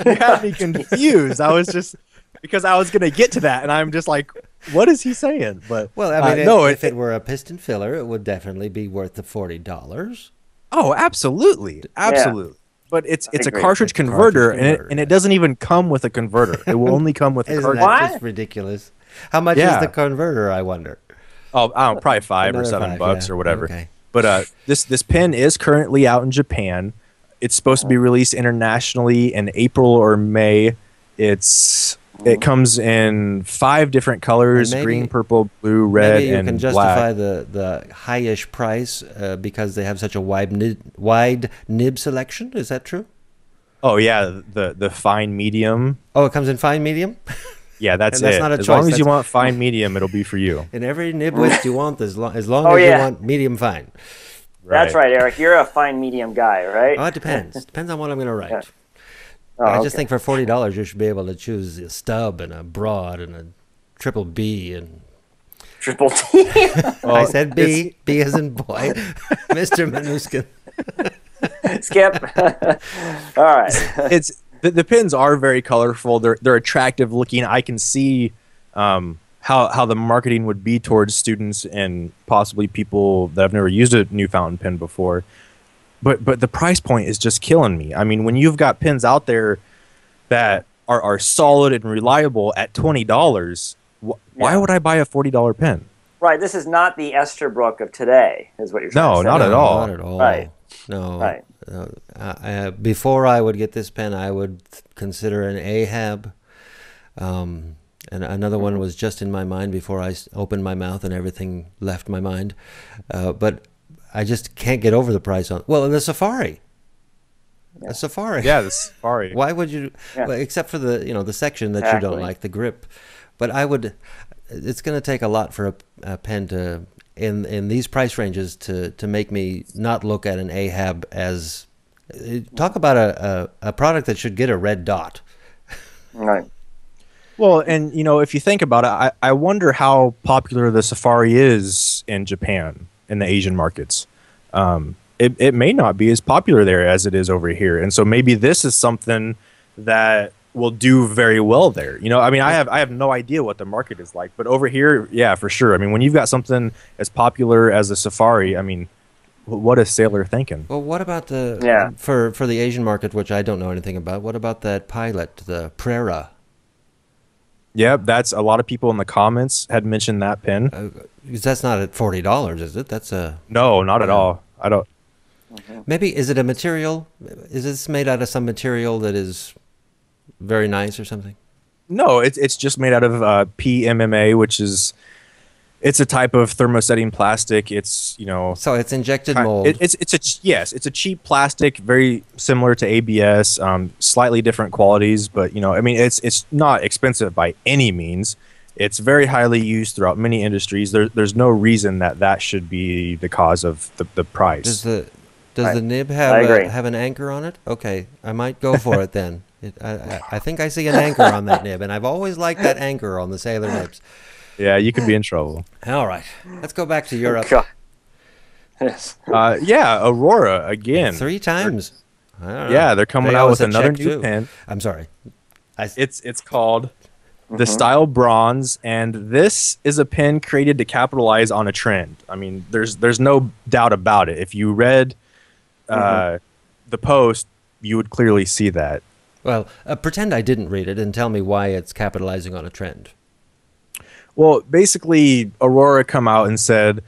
you had me confused. I was just because I was going to get to that, and I'm just like, what is he saying? But if it were a piston filler, it would definitely be worth the $40. Oh, absolutely. Yeah. But it's a cartridge converter, and it doesn't even come with a converter. It will only come with a cartridge. That's just ridiculous. How much is the converter, I wonder? Oh, I don't know, probably $5 or $7 or whatever. Okay. But this pen is currently out in Japan. It's supposed to be released internationally in April or May. It comes in 5 different colors: green, purple, blue, red, and black. Maybe you can justify the high-ish price because they have such a wide nib selection. Is that true? Oh yeah, the fine medium. Oh, it comes in fine medium. Yeah, that's it. Not a choice. As long as you want fine medium, it'll be for you. In every nib width you want, as long as you want medium fine. Right. That's right, Eric. You're a fine medium guy, right? Oh, it depends. Depends on what I'm going to write. Yeah. I just think for $40 you should be able to choose a stub and a broad and a triple B and triple T. I said B. B as in boy. Mr. Minuskin. Skip. All right. The pens are very colorful. They're attractive looking. I can see how the marketing would be towards students and possibly people that have never used a new fountain pen before. But the price point is just killing me. I mean, when you've got pens out there that are solid and reliable at $20, Why would I buy a $40 pen? Right. This is not the Esterbrook of today, is what you're trying to say. No, not at all. Not at all. Right. No. Right. Before I would get this pen, I would consider an Ahab. And another one was just in my mind before I opened my mouth and everything left my mind. But I just can't get over the price on. Well, the Safari. Yeah. A Safari. Yeah, the Safari. Why would you? Yeah. Well, except for the section that Exactly. you don't like, the grip. But I would. It's going to take a lot for a pen to in these price ranges to make me not look at an Ahab as. Talk about a product that should get a red dot. Right. Well, and if you think about it, I wonder how popular the Safari is in Japan, in the Asian markets. It may not be as popular there as it is over here, and so maybe this is something that will do very well there. I mean, I have no idea what the market is like, but over here, yeah, for sure. I mean, when you've got something as popular as the Safari, I mean, what is Sailor thinking? Well, what about Yeah. for the Asian market, which I don't know anything about? What about that Pilot, the Prera? Yep, that's a lot of people in the comments had mentioned that pen. That's not at $40, is it? That's a No, not at all. I don't. maybe. Is it a material? Is this made out of some material that is very nice or something? No, it's just made out of PMMA, which is it's a type of thermosetting plastic. It's So it's injected mold. It's a cheap plastic, very similar to ABS, slightly different qualities, but I mean it's not expensive by any means. It's very highly used throughout many industries. There's no reason that should be the cause of the price. Does the nib have an anchor on it? Okay, I might go for it then. I think I see an anchor on that nib, and I've always liked that anchor on the Sailor nibs. Yeah, you could be in trouble. All right, let's go back to Europe. God. Yes. Yeah, Aurora again. 3 times. I don't know. Yeah, they're coming They out owe with us a another check, new too. pen. I'm sorry. It's called the Style Bronze, and this is a pen created to capitalize on a trend. I mean, there's no doubt about it. If you read the post, you would clearly see that. Well, pretend I didn't read it and tell me why it's capitalizing on a trend. Well, basically, Aurora come out and said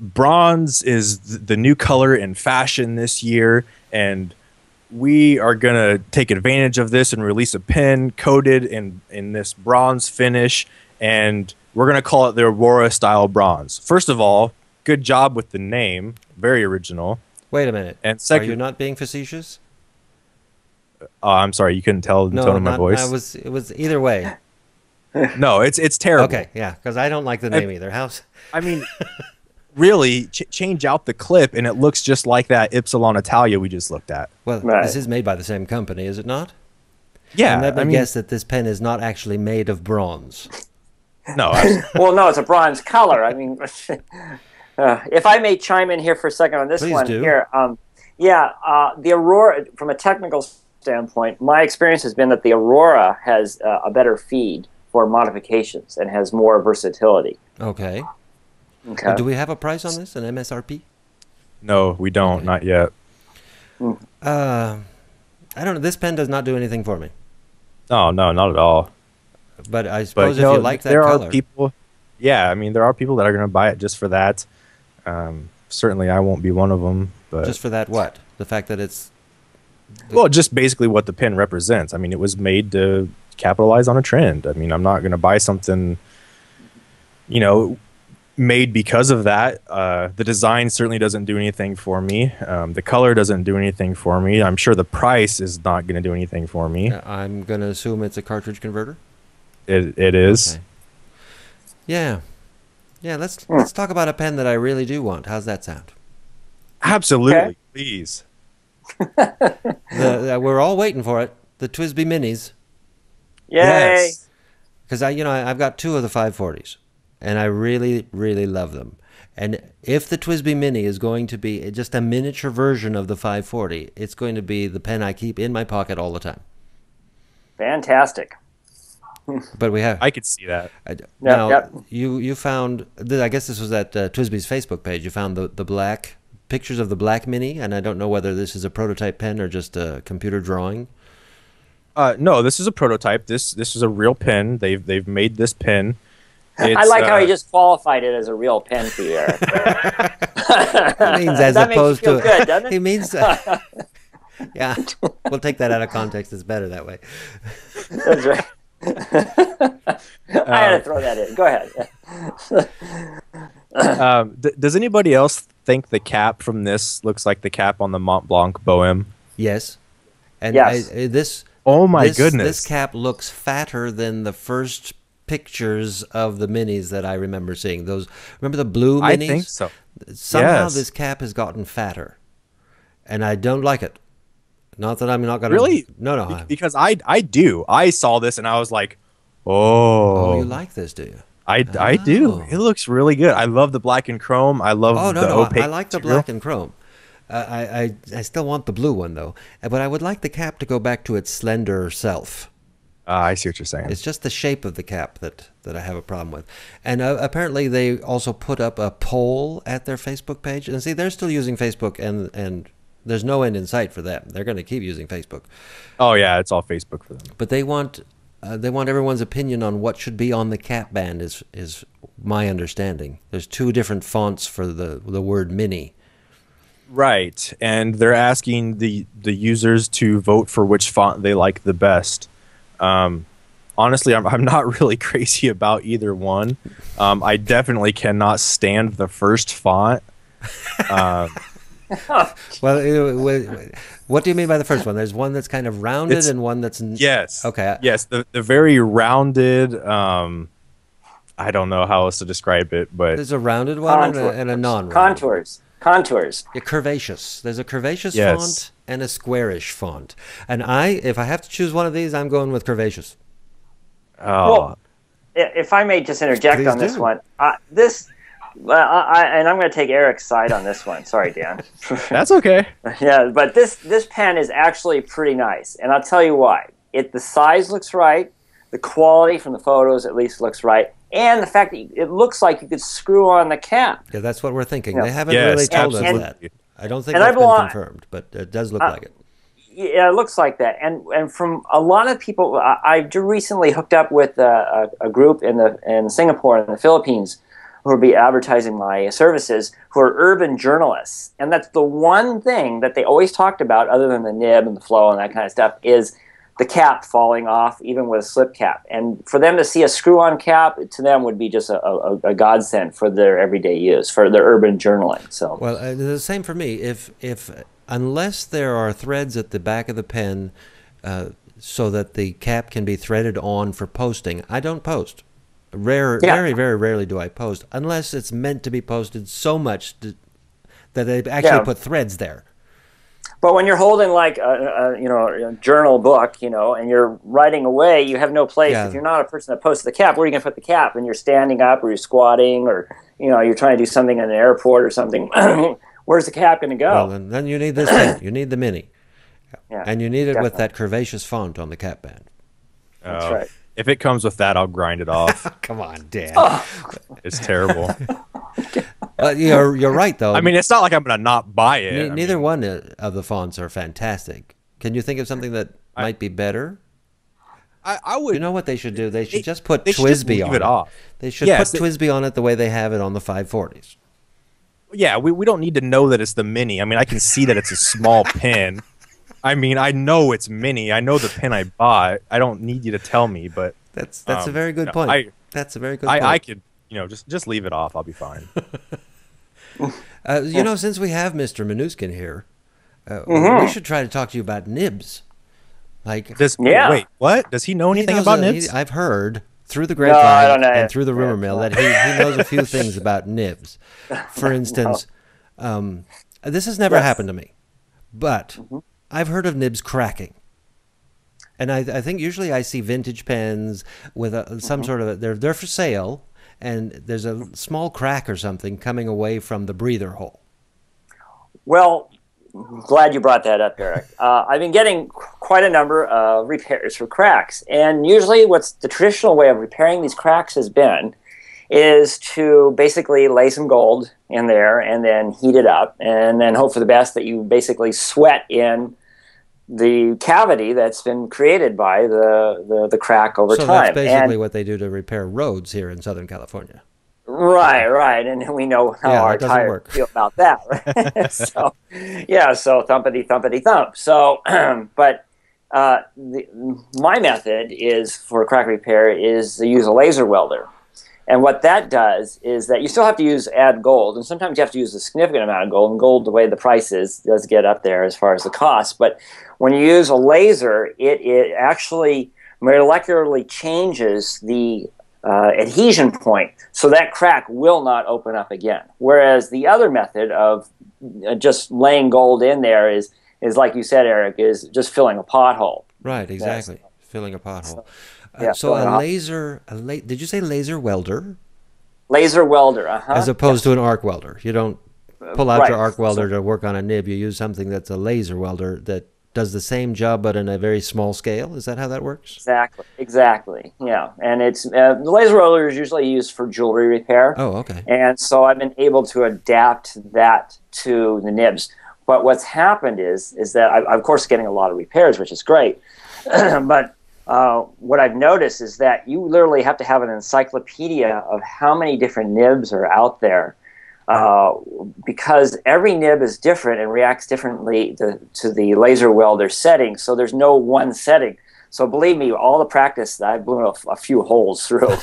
bronze is the new color in fashion this year, and we are going to take advantage of this and release a pen coated in this bronze finish, and we're going to call it the Aurora Style Bronze. First of all, good job with the name. Very original. Wait a minute. And second, are you not being facetious? I'm sorry, you couldn't tell the tone of my voice. It was either way. No, it's terrible. Okay, yeah, because I don't like the name either. I mean, really, change out the clip, and it looks just like that Ypsilon Italia we just looked at. Well, Right. this is made by the same company, is it not? Yeah, And let me I mean, guess that this pen is not actually made of bronze. no, Well, no, it's a bronze color. I mean, if I may chime in here for a second on this Please one do. here. The Aurora, from a technical standpoint, my experience has been that the Aurora has a better feed for modifications and has more versatility. Okay. Okay. Do we have a price on this, an MSRP? no, we don't, Okay. not yet. I don't know. This pen does not do anything for me. No, not at all. But I suppose But if you like that there color. are people. Yeah, I mean, there are people that are going to buy it just for that. Certainly, I won't be one of them. But Just for that what? The fact that it's... well, just basically what the pen represents. I mean, it was made to capitalize on a trend. I mean, I'm not going to buy something, made because of that. The design certainly doesn't do anything for me. The color doesn't do anything for me. I'm sure the price is not going to do anything for me. I'm going to assume it's a cartridge converter? It is. Okay. Yeah. Yeah, let's talk about a pen that I really do want. How's that sound? Absolutely, Okay. please. We're all waiting for it. The TWSBI Minis. Yay! Yes. Because I've got 2 of the 540s, and I really, really love them. And if the TWSBI Mini is going to be just a miniature version of the 540, it's going to be the pen I keep in my pocket all the time. Fantastic. But we have... I could see that. Now, yep. you found... I guess this was at TWSBI's Facebook page. You found the black... pictures of the black Mini, and I don't know whether this is a prototype pen or just a computer drawing. No, this is a prototype. This is a real pen. They've made this pen. I like how he just qualified it as a real pen for you, Eric. It means as that opposed makes you feel to. good, doesn't it? He means. Yeah, we'll take that out of context. It's better that way. That's right. I had to throw that in. Go ahead. Does anybody else think the cap from this looks like the cap on the Mont Blanc Bohème? Yes, and Yes. this. Oh my this, goodness! This cap looks fatter than the first pictures of the minis that I remember seeing. Those, remember the blue minis? I think so. Somehow Yes. this cap has gotten fatter, and I don't like it. Not that I'm not going to... Really? No. Because I do. I saw this and I was like, oh. Oh, you like this, do you? I do. It looks really good. I love the black and chrome. I love the opaque I like the material. black and chrome. I still want the blue one, though. But I would like the cap to go back to its slender self. I see what you're saying. It's just the shape of the cap that I have a problem with. And apparently they also put up a poll at their Facebook page. And see, they're still using Facebook, and there's no end in sight for them. They're going to keep using Facebook. Oh yeah, it's all Facebook for them. But they want everyone's opinion on what should be on the cap band is my understanding. There's 2 different fonts for the word mini. Right, and they're asking the users to vote for which font they like the best. Honestly, I'm not really crazy about either one. I definitely cannot stand the first font. Well, what do you mean by the first one? There's one that's kind of rounded and one that's... Yes. Okay. Yes, the very rounded... I don't know how else to describe it, but... There's a rounded one and a non-rounded. Contours. Yeah, curvaceous. There's a curvaceous Yes. font and a squarish font. And if I have to choose one of these, I'm going with curvaceous. Oh. Well, if I may just interject Please on this do. one, and I'm going to take Eric's side on this one. Sorry, Dan. That's okay. Yeah, but this pen is actually pretty nice, and I'll tell you why. The size looks right, the quality from the photos at least looks right, and the fact that it looks like you could screw on the cap. Yeah, that's what we're thinking. Yeah. They haven't Yes, really told us absolutely. that. I don't think And that's I been belong- confirmed, but it does look like it. Yeah, it looks like that. And from a lot of people, I recently hooked up with a group in Singapore and the Philippines who will be advertising my services, who are urban journalists. And that's the one thing that they always talked about, other than the nib and the flow and that kind of stuff, is the cap falling off, even with a slip cap. And for them to see a screw-on cap, to them would be just a godsend for their everyday use, for their urban journaling. So, Well, the same for me. If unless there are threads at the back of the pen so that the cap can be threaded on for posting, I don't post. Very, very rarely do I post, unless it's meant to be posted so much that they actually put threads there. but when you're holding like a journal book, and you're writing away, you have no place. Yeah. If you're not a person that posts the cap, where are you going to put the cap? When you're standing up or you're squatting or you're trying to do something in an airport or something, where's the cap going to go? Well, then you need this pen. You need the mini. Yeah, And you need it with definitely. that curvaceous font on the cap band. That's right. If it comes with that, I'll grind it off. Come on, Dan. It's terrible. But you're right, though. I mean, it's not like I'm going to not buy it. Neither one of the fonts are fantastic. Can you think of something that might be better? I would. You know what they should do? They should just put they should just TWSBI leave on it it. off. They should Yes, put TWSBI on it the way they have it on the 540s. Yeah, we don't need to know that it's the mini. I mean, I can see that it's a small pen. I mean, I know it's mini. I know the pen I bought. I don't need you to tell me, but That's a very good point. That's a very good point. I could, just leave it off. I'll be fine. Since we have Mr. Minuskin here, we should try to talk to you about nibs. Like, Wait, what? Does he know anything about nibs? I've heard through the I grapevine don't know. and through the rumor mill that he knows a few things about nibs. For instance, this has never happened to me, but I've heard of nibs cracking. And I think usually I see vintage pens with some sort of they're for sale, and there's a small crack or something coming away from the breather hole. Well, glad you brought that up, Eric. I've been getting quite a number of repairs for cracks, and usually what's the traditional way of repairing these cracks has been is to basically lay some gold in there and then heat it up and then hope for the best that you basically sweat in the cavity that's been created by the crack over so time. that's basically what they do to repair roads here in Southern California. Right, and we know how our tires feel about that. Right? So thumpity, thumpity, thump. So, but my method is for crack repair is to use a laser welder. And what that does is that you still have to add gold, and sometimes you have to use a significant amount of gold, and gold, the way the price is, does get up there as far as the cost. But when you use a laser, it actually molecularly changes the adhesion point, so that crack will not open up again. Whereas the other method of just laying gold in there is like you said, Eric, is just filling a pothole. Right, exactly. Filling a pothole. So a laser, did you say laser welder? Laser welder, As opposed to an arc welder. You don't pull out your arc welder to work on a nib. You use something that's a laser welder that does the same job but in a very small scale. Is that how that works? Exactly. Yeah, and it's the laser welder is usually used for jewelry repair. Oh, okay. And so I've been able to adapt that to the nibs. But what's happened is that I'm of course getting a lot of repairs, which is great. But what I've noticed is that you literally have to have an encyclopedia of how many different nibs are out there, because every nib is different and reacts differently to the laser welder setting. So there's no one setting. So believe me, all the practice, I blew a few holes through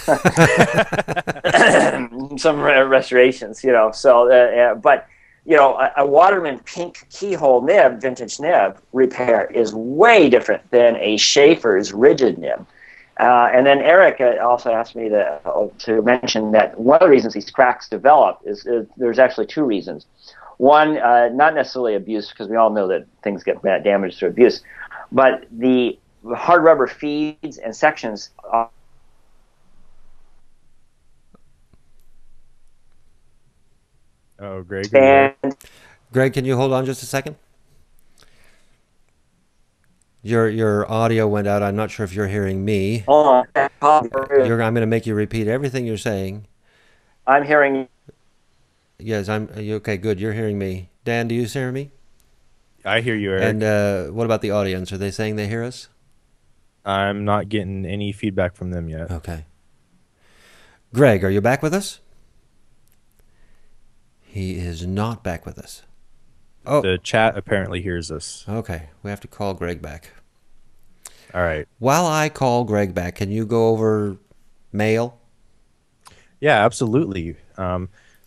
some restorations, So, but a Waterman pink keyhole nib, vintage nib repair is way different than a Schaefer's rigid nib. And then Eric also asked me to mention that one of the reasons these cracks develop is there's actually two reasons. One, not necessarily abuse, because we all know that things get damaged through abuse, but the hard rubber feeds and sections Oh, Greg. Greg, can you hold on just a second? Your audio went out. I'm not sure if you're hearing me. Hold on. I'm going to make you repeat everything you're saying. I'm hearing you. Yes, okay, good. You're hearing me. Dan, do you hear me? I hear you, Eric. And what about the audience? Are they saying they hear us? I'm not getting any feedback from them yet. Okay. Greg, are you back with us? He is not back with us. Oh, the chat apparently hears us. Okay, we have to call Greg back. All right. While I call Greg back, can you go over mail? Yeah, absolutely.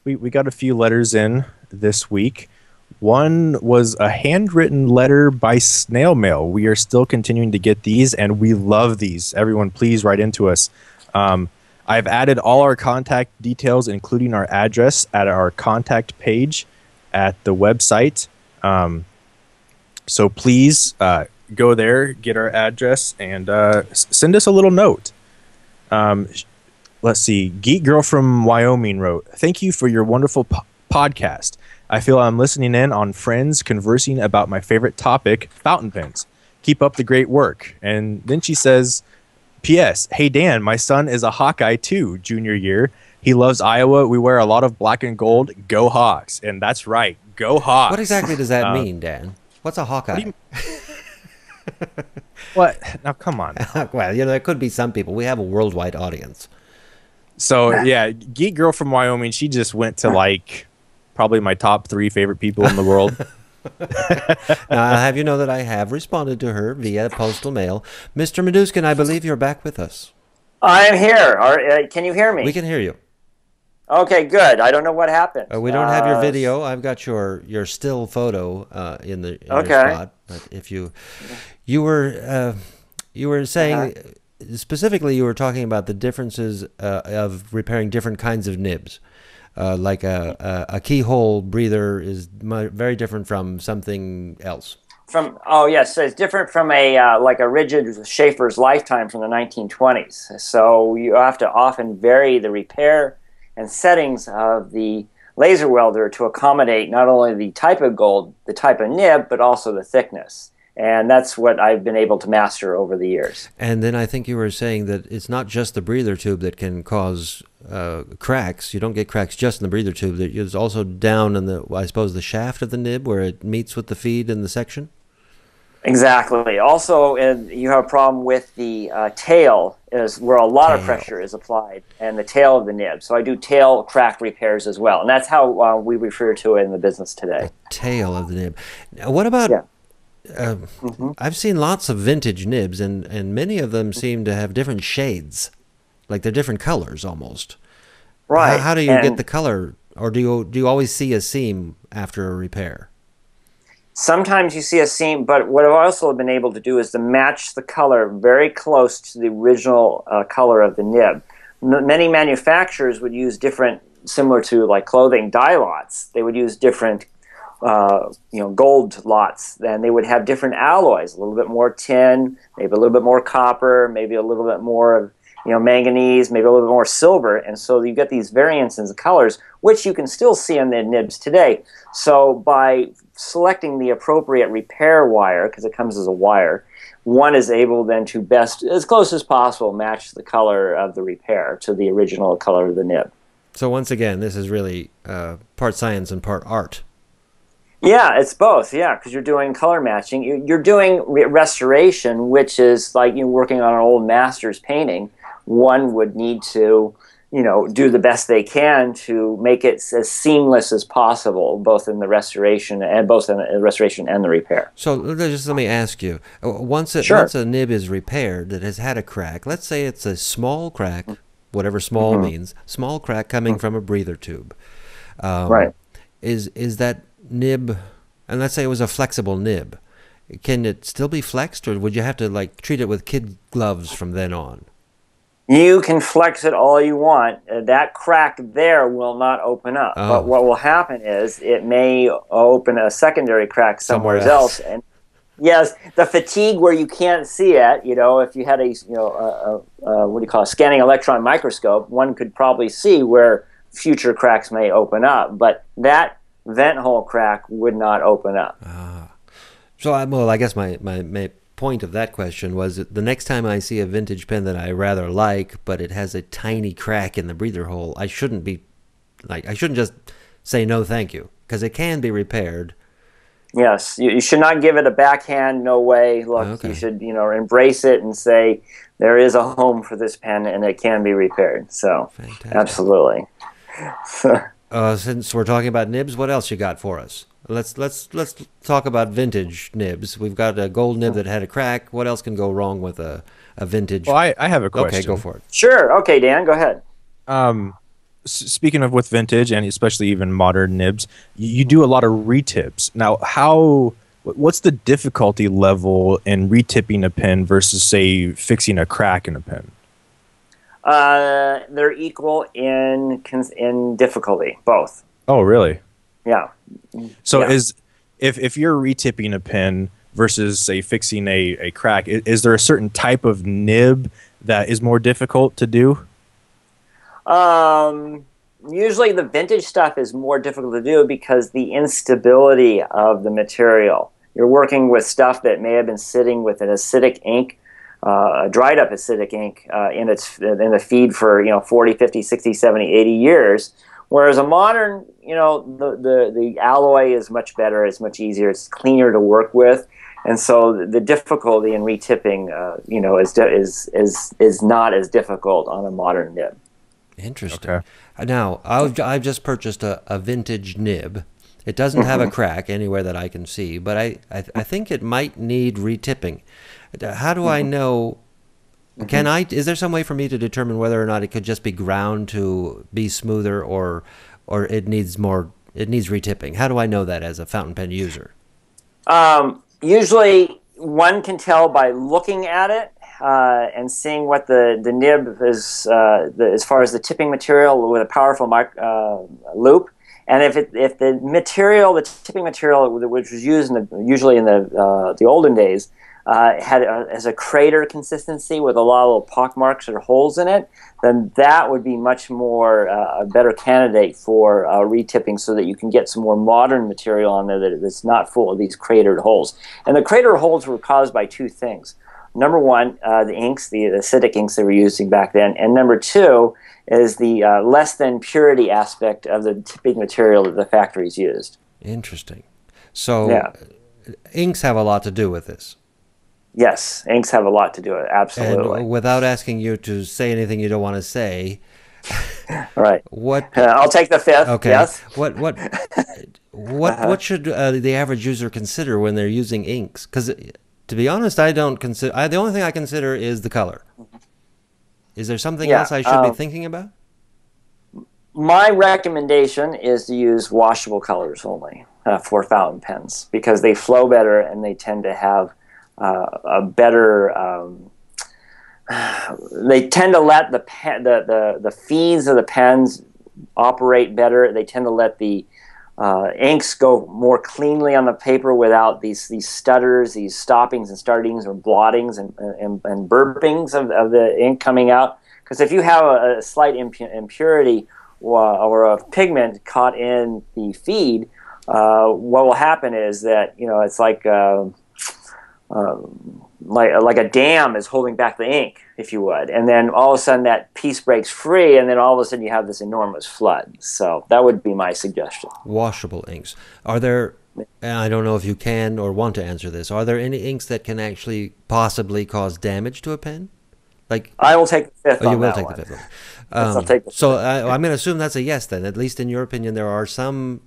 We got a few letters in this week. One was a handwritten letter by snail mail. We are still continuing to get these, and we love these. Everyone, please write into us. I've added all our contact details, including our address, at our contact page at the website. So please go there, get our address, and send us a little note. Let's see. Geek Girl from Wyoming wrote, "Thank you for your wonderful podcast. I feel I'm listening in on friends conversing about my favorite topic, fountain pens. Keep up the great work." And then she says, "P.S. Hey, Dan, my son is a Hawkeye too, junior year. He loves Iowa. We wear a lot of black and gold. Go Hawks." And that's right. Go Hawks. What exactly does that mean, Dan? What's a Hawkeye? What? Now, come on. Well, there could be some people. We have a worldwide audience. So, yeah, Geek Girl from Wyoming, she just went to, probably my top 3 favorite people in the world. Now, I'll have you know that I have responded to her via postal mail. Mr. Minuskin, I believe you're back with us. I'm here. Can you hear me? We can hear you. Okay, good. I don't know what happened. We don't have your video. I've got your still photo in your spot. But if you were saying specifically, you were talking about the differences of repairing different kinds of nibs. Like a keyhole breather is very different from something else. Yes, so it's different from a rigid Schaefer's Lifetime from the 1920s. So you have to often vary the repair and settings of the laser welder to accommodate not only the type of gold, the type of nib, but also the thickness. And that's what I've been able to master over the years. And then I think you were saying that it's not just the breather tube that can cause cracks. You don't get cracks just in the breather tube. There's also down in the shaft of the nib where it meets with the feed in the section. Exactly. Also, you have a problem with the tail, is where a lot of pressure is applied, and the tail of the nib. So I do tail crack repairs as well, and that's how we refer to it in the business today. The tail of the nib. Now, what about? Yeah. I've seen lots of vintage nibs, and many of them seem to have different shades, like they're different colors almost. Right. How do you get the color, or do you always see a seam after a repair? Sometimes you see a seam, but what I've also been able to do is to match the color very close to the original color of the nib. Many manufacturers would use different, similar to like clothing, dye lots. They would use different gold lots. Then they would have different alloys, a little bit more tin, maybe a little bit more copper, maybe a little bit more of manganese, maybe a little bit more silver, and so you get these variances in colors, which you can still see on the nibs today. So by selecting the appropriate repair wire, because it comes as a wire, one is able then to best, as close as possible, match the color of the repair to the original color of the nib. So once again, this is really part science and part art. Yeah, it's both, yeah, because you're doing color matching. You're doing restoration, which is like you're working on an old master's painting. One would need to, do the best they can to make it as seamless as possible, both in the restoration and the repair. So just let me ask you: once a nib is repaired that has had a crack, let's say it's a small crack, whatever small means, small crack coming from a breather tube, right? Is that nib? And let's say it was a flexible nib. Can it still be flexed, or would you have to like treat it with kid gloves from then on? You can flex it all you want. That crack there will not open up. Oh. But what will happen is it may open a secondary crack somewhere else. And yes, the fatigue where you can't see it. If you had a scanning electron microscope, one could probably see where future cracks may open up. But that vent hole crack would not open up. So I guess my point of that question was that the next time I see a vintage pen that I rather like, but it has a tiny crack in the breather hole, I shouldn't just say no thank you, because it can be repaired. Yes, you should not give it a backhand, no way. Look, okay. You should embrace it and say there is a home for this pen and it can be repaired. So, fantastic. Absolutely. Since we're talking about nibs, what else you got for us? Let's talk about vintage nibs. We've got a gold nib that had a crack. What else can go wrong with a vintage? Well, I have a question. Okay, go for it. Sure. Okay, Dan, go ahead. Speaking of with vintage and especially even modern nibs, you do a lot of retips. Now, what's the difficulty level in retipping a pen versus, say, fixing a crack in a pen? They're equal in difficulty, both. Oh, really? Yeah. So yeah. if you're retipping a pen versus, say, fixing a crack, is there a certain type of nib that is more difficult to do? Usually the vintage stuff is more difficult to do because the instability of the material. You're working with stuff that may have been sitting with an acidic ink, dried up acidic ink in the feed for 40, 50, 60, 70, 80 years. Whereas a modern, the alloy is much better, it's much easier, it's cleaner to work with, and so the difficulty in retipping, is not as difficult on a modern nib. Interesting. Okay. Now, I've just purchased a vintage nib. It doesn't have a crack anywhere that I can see, but I think it might need retipping. How do I know? Is there some way for me to determine whether or not it could just be ground to be smoother, or it needs retipping? How do I know that as a fountain pen user? Usually one can tell by looking at it and seeing what the nib is as far as the tipping material with a powerful loop. And if the tipping material, which was used usually in the olden days, has a crater consistency with a lot of little pock marks or holes in it, then that would be much more a better candidate for retipping, so that you can get some more modern material on there that's not full of these cratered holes. And the crater holes were caused by two things. Number one, the inks, the acidic inks they were using back then, and number two is the less than purity aspect of the tipping material that the factories used. Interesting. So, yeah. inks have a lot to do with this. Yes, inks have a lot to do with it. Absolutely. And without asking you to say anything you don't want to say, right. What? I'll take the fifth. Okay. Yes. What should the average user consider when they're using inks? Because to be honest, I don't consider. The only thing I consider is the color. Is there something else I should be thinking about? My recommendation is to use washable colors only for fountain pens because they flow better and they tend to have a better. They tend to let the feeds of the pens operate better. They tend to let the inks go more cleanly on the paper without these stutters, these stoppings and startings or blottings and burpings of the ink coming out. Because if you have a slight impurity or a pigment caught in the feed, what will happen is that it's like a dam is holding back the ink, if you would, and then all of a sudden that piece breaks free, and then all of a sudden you have this enormous flood. So that would be my suggestion. Washable inks. Are there? And I don't know if you can or want to answer this. Are there any inks that can actually possibly cause damage to a pen? Like I will take the fifth. Oh, you on will that take one. the fifth one. I'll take the fifth. So I'm going to assume that's a yes then. At least in your opinion, there are some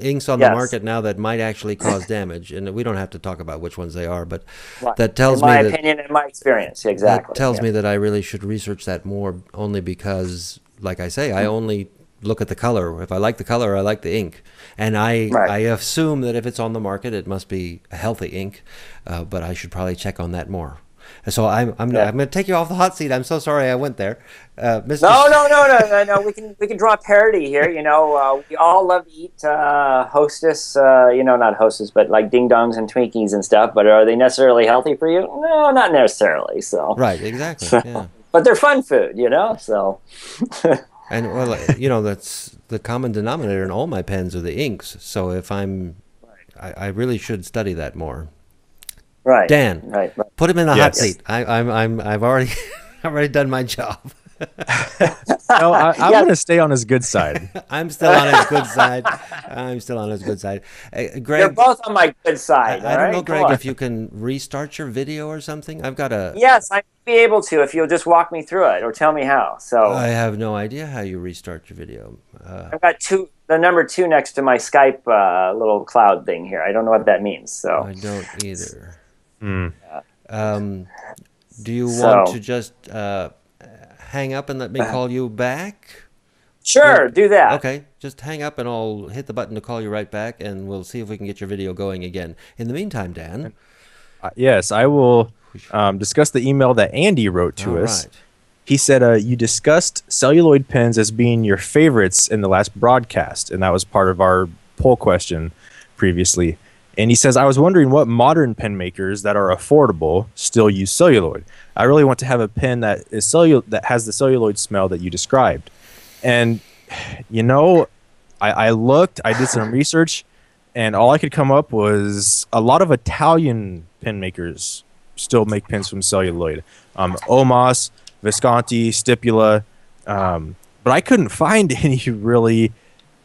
inks on the market now that might actually cause damage, and we don't have to talk about which ones they are, but that tells me that, in my opinion and my experience, exactly. That tells me that I really should research that more, only because, like I say, I only look at the color. If I like the color, I like the ink, and I assume that if it's on the market, it must be a healthy ink, but I should probably check on that more. So I'm going to take you off the hot seat. I'm so sorry I went there, Mr. No. We can draw parity here. We all love to eat Hostess. Not Hostess, but like Ding Dongs and Twinkies and stuff. But are they necessarily healthy for you? No, not necessarily. So right, exactly. Yeah. But they're fun food, So. And that's the common denominator in all my pens are the inks. So if I really should study that more. Right. Dan, right. Put him in the hot seat. I've already done my job. No, I'm going to stay on his good side. I'm still on his good side. Greg, you're both on my good side. I don't know, Greg, if you can restart your video or something. I've got a. Yes, I'd be able to if you'll just walk me through it or tell me how. So I have no idea how you restart your video. I've got the number 2 next to my Skype little cloud thing here. I don't know what that means. So I don't either. Do you want to just hang up and let me call you back? Sure, do that. Okay, just hang up and I'll hit the button to call you right back, and we'll see if we can get your video going again. In the meantime, Dan. Yes, I will discuss the email that Andy wrote to us. Right. He said, you discussed celluloid pens as being your favorites in the last broadcast, and that was part of our poll question previously. And he says, I was wondering what modern pen makers that are affordable still use celluloid. I really want to have a pen that is that has the celluloid smell that you described. And, I looked, I did some research, and all I could come up was a lot of Italian pen makers still make pens from celluloid. Omas, Visconti, Stipula, but I couldn't find any really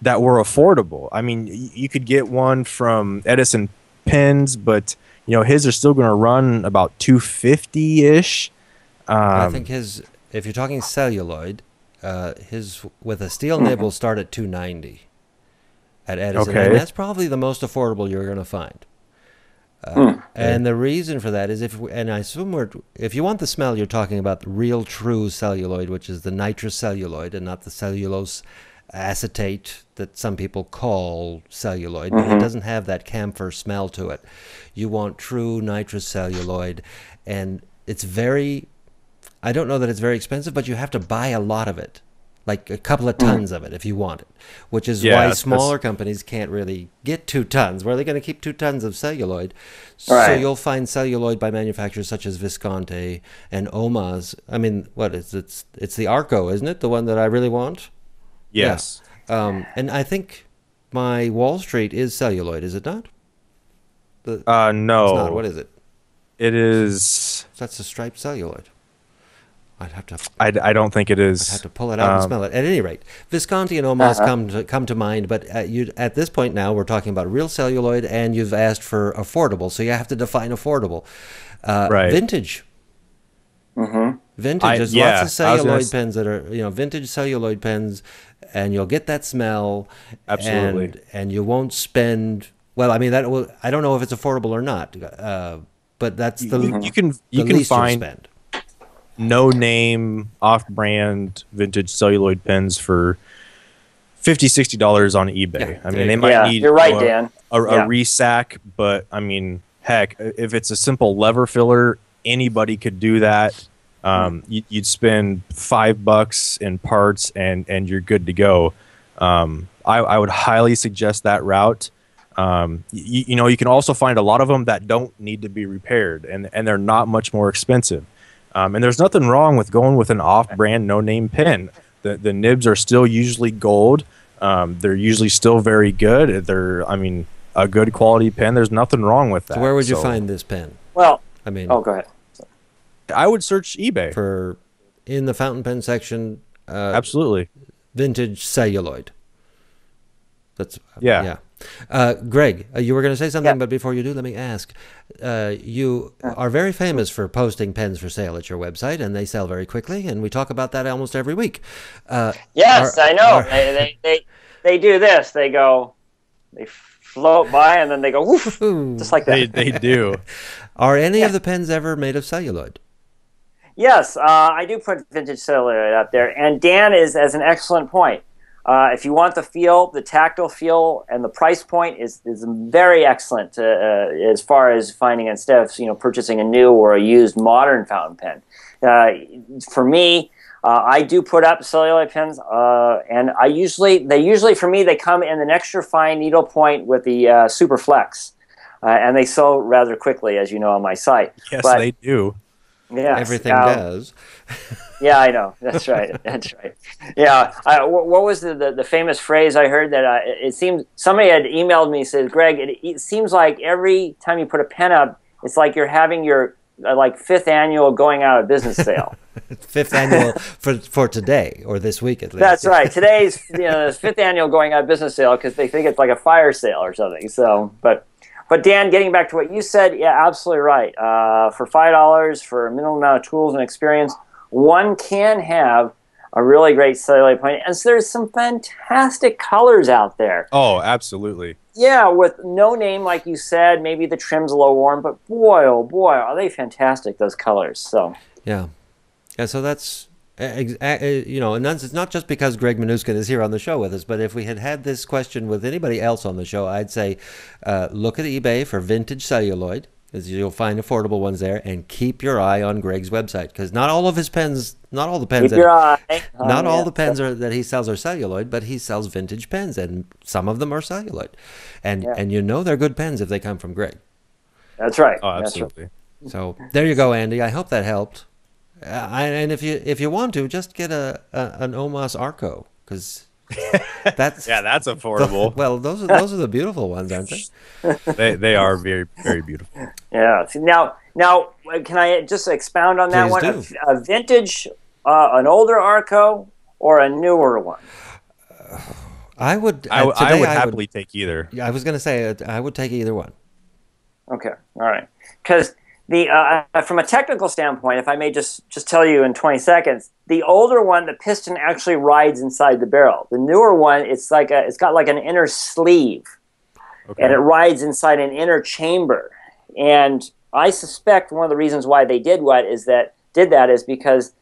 that were affordable. I mean, you could get one from Edison Pens, but his are still going to run about $250-ish. I think if you're talking celluloid, his with a steel nib will start at $290 at Edison, okay. And that's probably the most affordable you're going to find. And the reason for that is I assume if you want the smell, you're talking about the real true celluloid, which is the nitrocelluloid and not the cellulose acetate that some people call celluloid, but it doesn't have that camphor smell to it. You want true nitrocelluloid, and it's I don't know that it's very expensive, but you have to buy a lot of it, like a couple of tons of it if you want it, which is why smaller companies can't really get 2 tons. Where are they going to keep 2 tons of celluloid? Right. So you'll find celluloid by manufacturers such as Visconti and Omas. I mean, it's the Arco, isn't it? The one that I really want? Yes. Yeah. And I think my Wall Street is celluloid, is it not? No. It's not. What is it? It is... That's a striped celluloid. I'd have to. I don't think it is. I'd have to pull it out and smell it. At any rate, Visconti and Omas come to mind, but at this point now we're talking about real celluloid, and you've asked for affordable, so you have to define affordable. Right. Vintage. Mm-hmm. Vintage. There's lots of celluloid pens that are, vintage celluloid pens, and you'll get that smell. Absolutely. And you won't spend. Well, I mean I don't know if it's affordable or not, but that's the you can find spend. No name off-brand vintage celluloid pens for $50-$60 on eBay. Yeah, I mean, they might need you're right, Dan. a resack, but I mean, heck, if it's a simple lever filler, anybody could do that. You'd spend $5 in parts, and you're good to go. I would highly suggest that route. You can also find a lot of them that don't need to be repaired, and they're not much more expensive. And there's nothing wrong with going with an off-brand, no-name pen. The nibs are still usually gold. They're usually still very good. They're, I mean, a good quality pen. There's nothing wrong with that. So where would you find this pen? Well, I mean, go ahead. I would search eBay in the fountain pen section. Absolutely. Vintage celluloid. That's yeah. Greg, you were going to say something, but before you do, let me ask. You are very famous for posting pens for sale at your website, and they sell very quickly, and we talk about that almost every week. Yes, I know. They do this. They float by, and then they go woof, just like that. They do. Are any of the pens ever made of celluloid? Yes, I do put vintage celluloid out there, and Dan is as an excellent point. If you want the feel, the tactile feel, and the price point is very excellent as far as finding, instead of purchasing a new or a used modern fountain pen. For me, I do put up celluloid pens, and they usually for me they come in an extra fine needle point with the Super Flex, and they sell rather quickly, as you know, on my site. Yes, they do. Yeah, everything does. Yeah, I know. That's right. That's right. Yeah. What was the famous phrase I heard that it seems somebody had emailed me, said, Greg, it seems like every time you put a pen up, it's like you're having your fifth annual going out of business sale. Fifth annual for today or this week at least. That's right. Today's fifth annual going out of business sale because they think it's like a fire sale or something. So, but Dan, getting back to what you said, yeah, absolutely right. For $5 for a minimal amount of tools and experience, one can have a really great celluloid pen, and so there's some fantastic colors out there. Oh, absolutely. Yeah, with no name, like you said, maybe the trim's a little worn, but boy, oh boy, are they fantastic, those colors. So yeah, so that's and it's not just because Greg Minuskin is here on the show with us, but if we had this question with anybody else on the show, I'd say look at eBay for vintage celluloid, because you'll find affordable ones there, and keep your eye on Greg's website, because not all the pens that he sells are celluloid, but he sells vintage pens, and some of them are celluloid, and they're good pens if they come from Greg. That's right. Oh, absolutely. Right. So there you go, Andy. I hope that helped. And if you want to, just get an Omas Arco, because that's that's affordable. Well, those are the beautiful ones, aren't they? They are very, very beautiful. Yeah. See, now, can I just expound on that one? A vintage, an older Arco, or a newer one? I would happily take either. I was going to say I would take either one. Okay. All right. Because from a technical standpoint, if I may just tell you in 20 seconds, the older one, the piston actually rides inside the barrel. The newer one, it's got like an inner sleeve, and it rides inside an inner chamber. And I suspect one of the reasons why they did that is because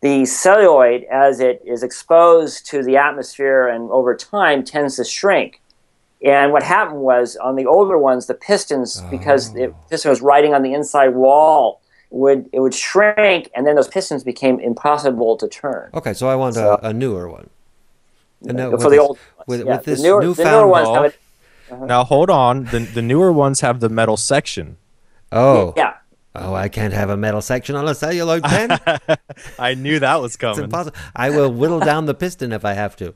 the celluloid, as it is exposed to the atmosphere and over time, tends to shrink. And what happened was, on the older ones, the pistons, because the piston was riding on the inside wall, it would shrink, and then those pistons became impossible to turn. Okay, so I want a newer one. And for the old ones. With this the newer ones Now, hold on. The newer ones have the metal section. Oh. Yeah. Oh, I can't have a metal section on a celluloid pen? I knew that was coming. It's impossible. I will whittle down the piston if I have to.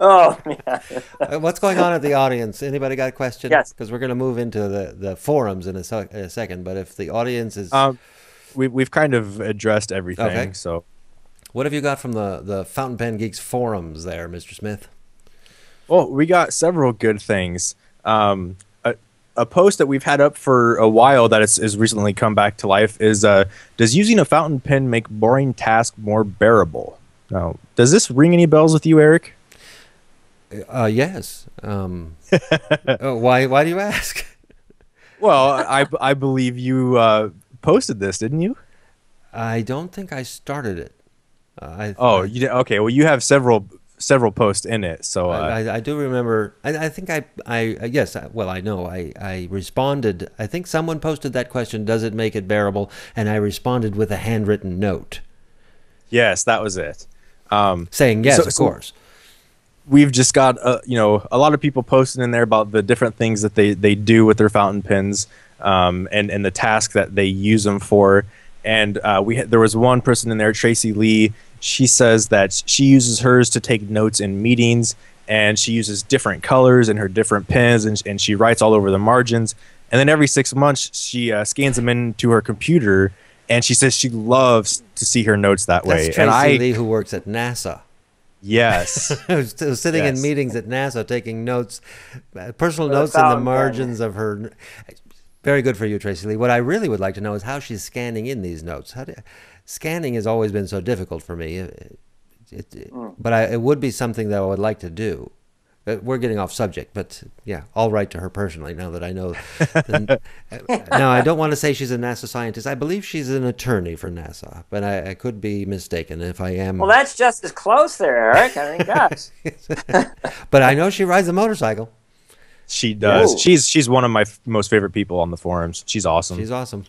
Oh, yeah. What's going on at the audience? Anybody got a question? Yes. Because we're going to move into the forums in a second. But if the audience is... we've kind of addressed everything. Okay. So, What have you got from the Fountain Pen Geeks forums there, Mr. Smith? well, we got several good things. A post that we've had up for a while that is recently come back to life is, does using a fountain pen make boring tasks more bearable? Now, does this ring any bells with you, Eric? Yes. Why do you ask? Well, I believe you posted this, didn't you? I don't think I started it. You did? Okay. Well, you have several posts in it, so I do remember. I think yes. Well, I know. I responded. I think someone posted that question. Does it make it bearable? And I responded with a handwritten note. Yes, that was it. Saying yes, of course. We've just got a lot of people posting in there about the different things that they do with their fountain pens, and the task that they use them for. And there was one person in there, Tracy Lee. She says that she uses hers to take notes in meetings, and she uses different colors in her different pens, and she writes all over the margins. And then every 6 months, she scans them into her computer, and she says she loves to see her notes that way. That's Tracy Lee, who works at NASA. Yes. who's sitting in meetings at NASA taking notes, personal notes in the margins of her. Very good for you, Tracy Lee. What I really would like to know is how she's scanning in these notes. Scanning has always been so difficult for me, but it would be something that I would like to do. We're getting off subject, but yeah, I'll write to her personally now that I know. Now, I don't want to say she's a NASA scientist. I believe she's an attorney for NASA, but I could be mistaken if I am. Well, that's just as close there, Eric. I think gosh. But I know she rides a motorcycle. She does. Whoa. She's one of my most favorite people on the forums. She's awesome. She's awesome.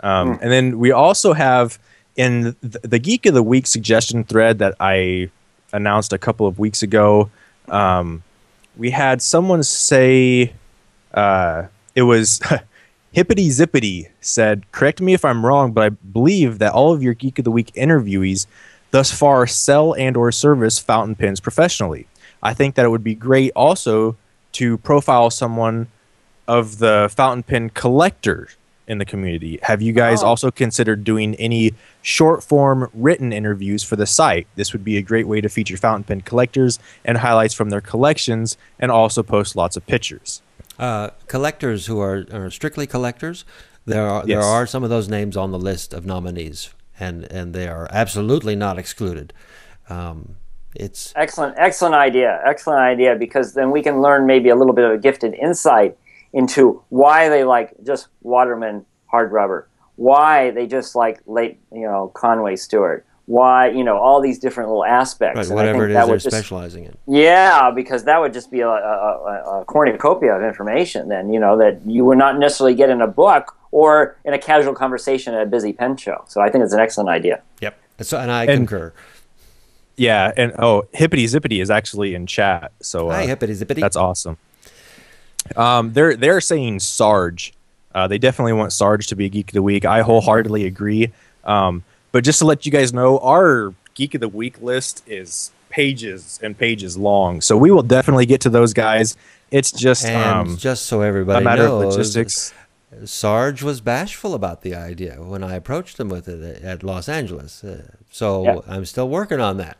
And then we also have in the Geek of the Week suggestion thread that I announced a couple of weeks ago. We had someone say it was Hippity Zippity said, correct me if I'm wrong, but I believe that all of your Geek of the Week interviewees thus far sell and or service fountain pens professionally. I think that it would be great also to profile someone of the fountain pen collector in the community. Have you guys also considered doing any short form written interviews for the site? This would be a great way to feature fountain pen collectors and highlights from their collections, and also post lots of pictures. Collectors who are strictly collectors, there are some of those names on the list of nominees, and they are absolutely not excluded. It's excellent idea, because then we can learn maybe a little bit of a gifted insight into why they like just Waterman hard rubber, why they just like late Conway Stewart, why all these different little aspects. Right, and whatever it is they're specializing in. Yeah, because that would just be a cornucopia of information then, that you would not necessarily get in a book or in a casual conversation at a busy pen show. So I think it's an excellent idea. Yep. And I concur. Yeah, and Hippity Zippity is actually in chat. So hi, Hippity Zippity. That's awesome. They're saying Sarge. They definitely want Sarge to be a Geek of the Week. I wholeheartedly agree. But just to let you guys know, our Geek of the Week list is pages and pages long. So we will definitely get to those guys. It's just just so everybody a matter knows, of logistics. Sarge was bashful about the idea when I approached him with it at Los Angeles. I'm still working on that.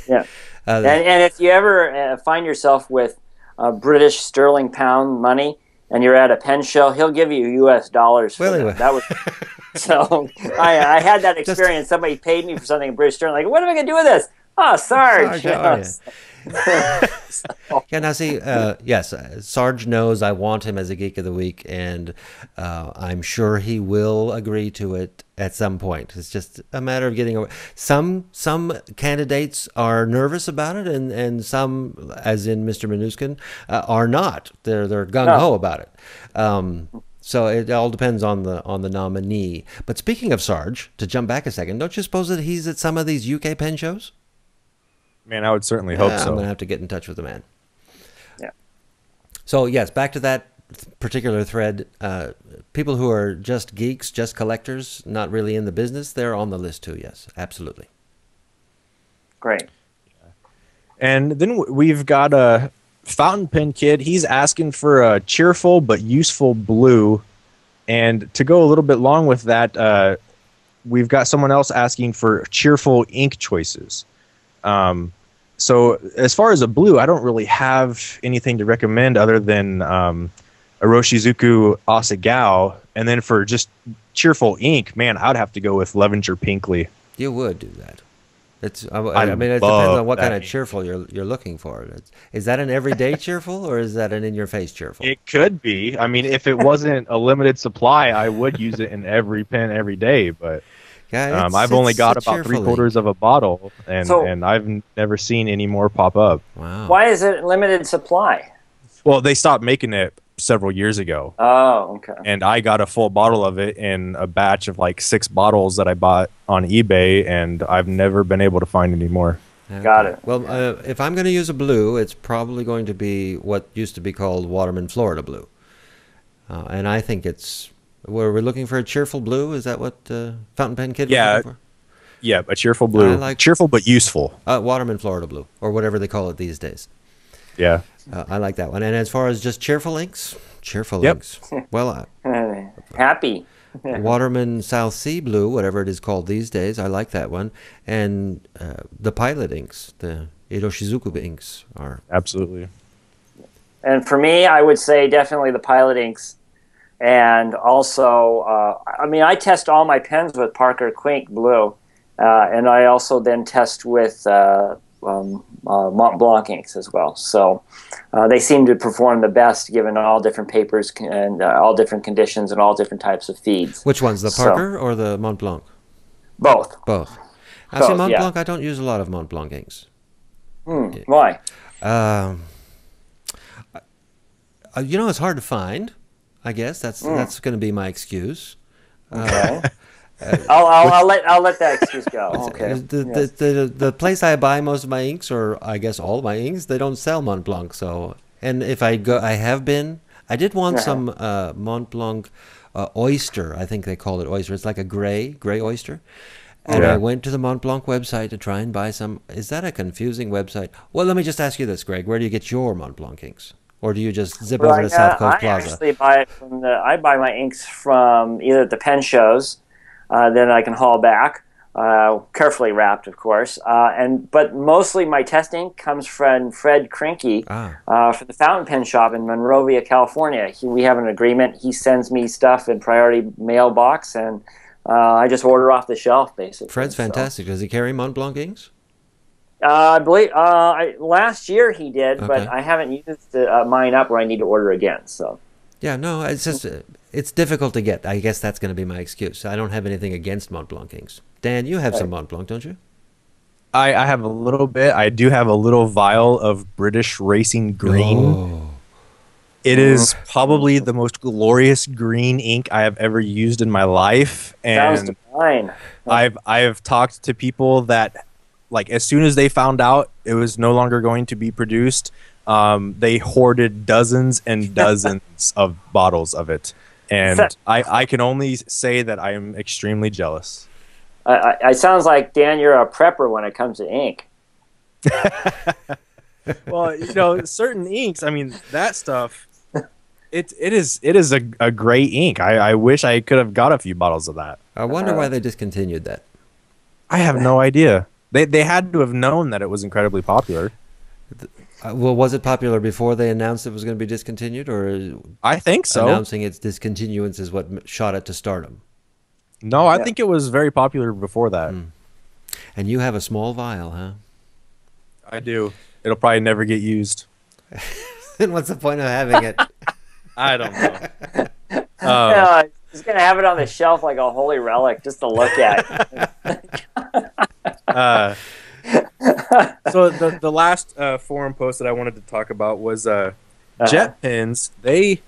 Yeah. And if you ever find yourself with British sterling pound money and you're at a pen show, he'll give you U.S. dollars for that. That was so. I had that experience. Somebody paid me for something in British sterling. Like, what am I going to do with this? Oh, Sarge. Yeah, now see, yes, Sarge knows I want him as a Geek of the Week, and I'm sure he will agree to it at some point. It's just a matter of getting over. Some candidates are nervous about it, and some, as in Mr. Minuskin, are not. They're gung ho about it. So it all depends on the nominee. But speaking of Sarge, to jump back a second, don't you suppose that he's at some of these UK pen shows? Man, I would certainly hope so. I'm going to have to get in touch with the man. Yeah. So, yes, back to that particular thread. People who are just geeks, just collectors, not really in the business, they're on the list too, yes, absolutely. Great. And then we've got a Fountain Pen Kid. He's asking for a cheerful but useful blue And to go a little bit long with that, we've got someone else asking for cheerful ink choices. So as far as a blue, I don't really have anything to recommend other than Iroshizuku Asagao. And then for just cheerful ink, man, I'd have to go with Levenger Pinkley. You would do that. I mean, it depends on what kind of cheerful you're looking for. Is that an everyday cheerful, or is that an in-your-face cheerful? It could be. I mean, if it wasn't a limited supply, I would use it in every pen every day. But yeah, I've only got about 3/4 of a bottle, and I've never seen any more pop up. Wow. Why is it limited supply? Well, they stopped making it several years ago. Oh, okay. And I got a full bottle of it in a batch of like 6 bottles that I bought on eBay, and I've never been able to find any more. Okay. Got it. Well, if I'm going to use a blue, it's probably going to be what used to be called Waterman Florida blue. And I think we're looking for a cheerful blue. Is that what Fountain Pen Kid was looking for? Yeah, a cheerful blue. Cheerful but useful. Waterman Florida blue, or whatever they call it these days. Yeah. I like that one. And as far as just cheerful inks, well, happy. Waterman South Sea blue, whatever it is called these days, I like that one. And the Pilot inks, the Iroshizuku inks are absolutely. And for me, I would say definitely the Pilot inks. And also, I mean, I test all my pens with Parker Quink blue, and I also then test with Mont Blanc inks as well. So they seem to perform the best given all different papers and all different conditions and all different types of feeds. Which ones, the Parker or the Mont Blanc? Both. Both. I see Mont Blanc. I don't use a lot of Mont Blanc inks. Why? You know, it's hard to find. I guess that's going to be my excuse. Okay. I'll let that excuse go. Okay. The place I buy most of my inks, or I guess all my inks, they don't sell Mont Blanc. So, and if I go, I did want some Mont Blanc oyster. I think they call it oyster. It's like a gray oyster. And I went to the Mont Blanc website to try and buy some. Is that a confusing website? Well, let me just ask you this, Greg. Where do you get your Mont Blanc inks? Or do you just zip over to South Coast Plaza? I actually buy it from I buy my inks from either the pen shows, then I can haul back, carefully wrapped, of course. But mostly my test ink comes from Fred Krinky for the Fountain Pen Shop in Monrovia, California. We have an agreement. He sends me stuff in priority mailbox, and I just order off the shelf, basically. Fred's fantastic. Does he carry Mont Blanc inks? I believe last year he did, but I haven't used mine up where I need to order again. So yeah, no, it's just it's difficult to get. I guess that's going to be my excuse. I don't have anything against Mont Blanc inks. Dan, you have some Mont Blanc, don't you? I have a little bit. I do have a little vial of British Racing Green. Oh. It is probably the most glorious green ink I have ever used in my life, and sounds divine. I've talked to people that, like, as soon as they found out it was no longer going to be produced, they hoarded dozens and dozens of bottles of it. And I can only say that I am extremely jealous. It sounds like, Dan, you're a prepper when it comes to ink. Well, you know, certain inks, I mean, that stuff, it is a great ink. I wish I could have got a few bottles of that. I wonder why they discontinued that. I have no idea. They had to have known that it was incredibly popular. Well, was it popular before they announced it was going to be discontinued, or I think so. Announcing its discontinuance is what shot it to stardom? No, I think it was very popular before that. And you have a small vial, huh? I do. It'll probably never get used. Then what's the point of having it? I don't know. He's going to have it on the shelf like a holy relic just to look at. So the last forum post that I wanted to talk about was Jet Pens. They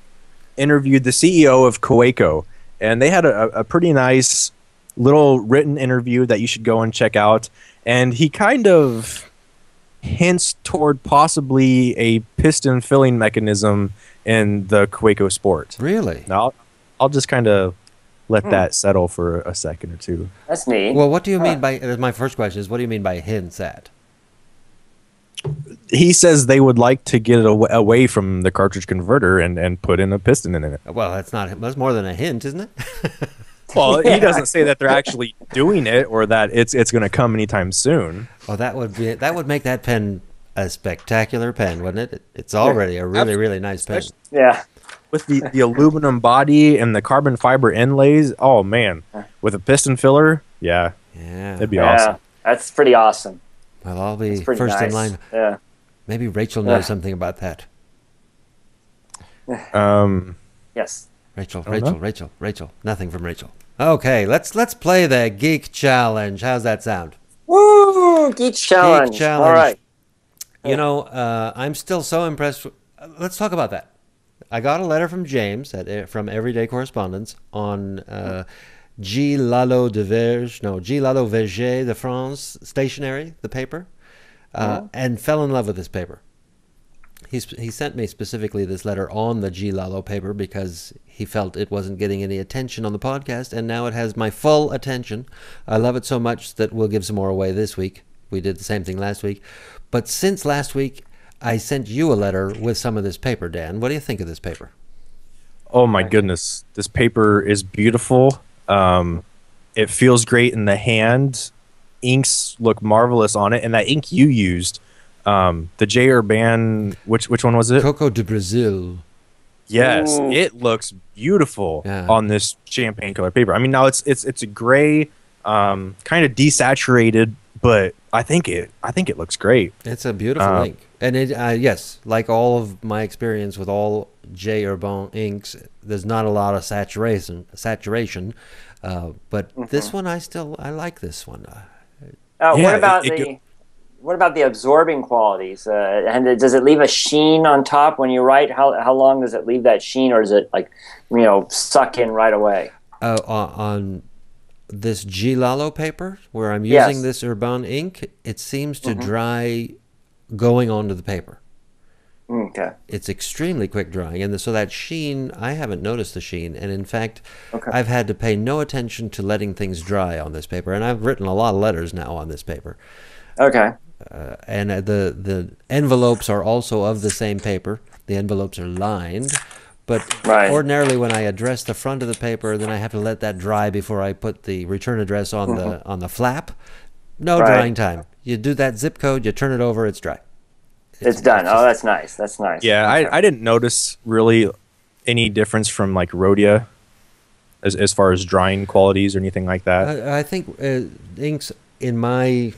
interviewed the CEO of Coeco, and they had a pretty nice little written interview that you should go and check out. And he kind of hints toward possibly a piston filling mechanism in the Coeco Sport. Really? Now, I'll just kind of let that settle for a second or two. That's neat. Well, what do you mean by, my first question is, what do you mean by hints at? he says they would like to get it away from the cartridge converter and put in a piston in it. Well, that's more than a hint, isn't it? Well, he doesn't say that they're actually doing it or that it's going to come anytime soon. Well, that would make that pen a spectacular pen, wouldn't it? It's already a really, really nice pen. Yeah. With the aluminum body and the carbon fiber inlays, oh man, with a piston filler, yeah, that'd be awesome. That's pretty awesome. Well, I'll be first in line. Yeah. Maybe Rachel knows something about that. Yes. Rachel. Nothing from Rachel. Okay, let's play the Geek Challenge. How's that sound? Woo! Geek Challenge. Geek Challenge. All right. You know, I'm still so impressed. Let's talk about that. I got a letter from James from Everyday Correspondence on Goulet Verger de France stationery, the paper, and fell in love with this paper. He sent me specifically this letter on the Goulet paper because he felt it wasn't getting any attention on the podcast, and now it has my full attention. I love it so much that we'll give some more away this week. We did the same thing last week. But since last week, I sent you a letter with some of this paper, Dan. What do you think of this paper? Oh my goodness, this paper is beautiful. It feels great in the hand. Inks look marvelous on it, and that ink you used, the J. Urban, which one was it? Coco de Brazil. Yes, it looks beautiful on this champagne color paper. I mean, now it's a gray, kind of desaturated, but I think it looks great. It's a beautiful ink, and yes, like all of my experience with all J. Urban inks, there's not a lot of saturation. But this one, I like this one. What about the absorbing qualities? And does it leave a sheen on top when you write? How long does it leave that sheen, or does it suck in right away? On this Goulet paper, where I'm using this Urban ink, it seems to dry going onto the paper. Okay. It's extremely quick drying, and so that sheen, I haven't noticed the sheen, and in fact, I've had to pay no attention to letting things dry on this paper, and I've written a lot of letters now on this paper. Okay. And the envelopes are also of the same paper. The envelopes are lined, but ordinarily when I address the front of the paper, then I have to let that dry before I put the return address on the flap. No drying time. You do that zip code, you turn it over, it's dry. It's done. That's nice. That's nice. Yeah, I didn't notice really any difference from like Rhodia as far as drying qualities or anything like that. I think inks in my...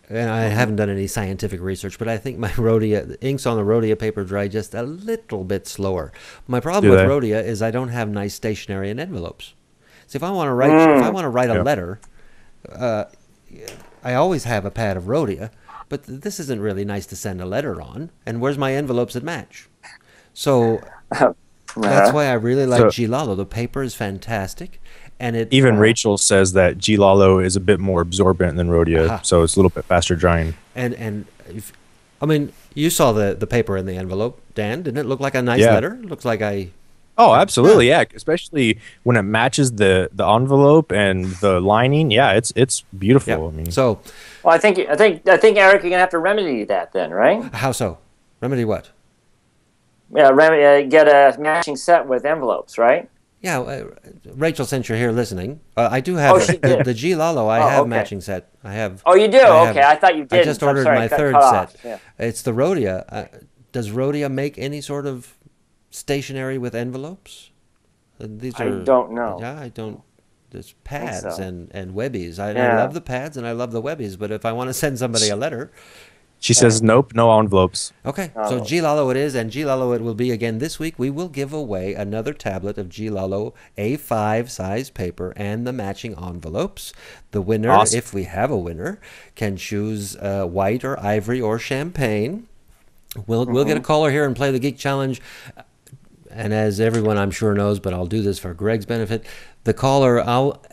And I haven't done any scientific research, but I think my Rhodia inks on the Rhodia paper dry just a little bit slower. My problem with Rhodia is I don't have nice stationery and envelopes. So if I want to write, a letter, I always have a pad of Rhodia, but this isn't really nice to send a letter on. And where's my envelopes that match? So that's why I really like Goulet. The paper is fantastic. And even Rachel says that Goulet is a bit more absorbent than Rhodia, so it's a little bit faster drying. And I mean, you saw the paper in the envelope, Dan. Didn't it look like a nice letter? It looks like Oh, absolutely, yeah. Especially when it matches the envelope and the lining. Yeah, it's beautiful. Yeah. I mean, well, I think Eric, you're gonna have to remedy that then, right? How so? Remedy what? Yeah, get a matching set with envelopes, right? Yeah, Rachel, since you're here listening, I do have the Goulet. I have matching set. I have. Oh, you do? Okay, I thought you did. I just ordered my third set. Yeah. It's the Rhodia. Does Rhodia make any sort of stationery with envelopes? I don't know. Yeah, I don't. There's pads and webbies. I love the pads and I love the webbies. But if I want to send somebody a letter. She says, nope, no envelopes. Okay, so Goulet it is, and Goulet it will be again this week. We will give away another tablet of Goulet A5 size paper and the matching envelopes. The winner, if we have a winner, can choose white or ivory or champagne. We'll get a caller here and play the Geek Challenge. And as everyone I'm sure knows, but I'll do this for Greg's benefit, the caller,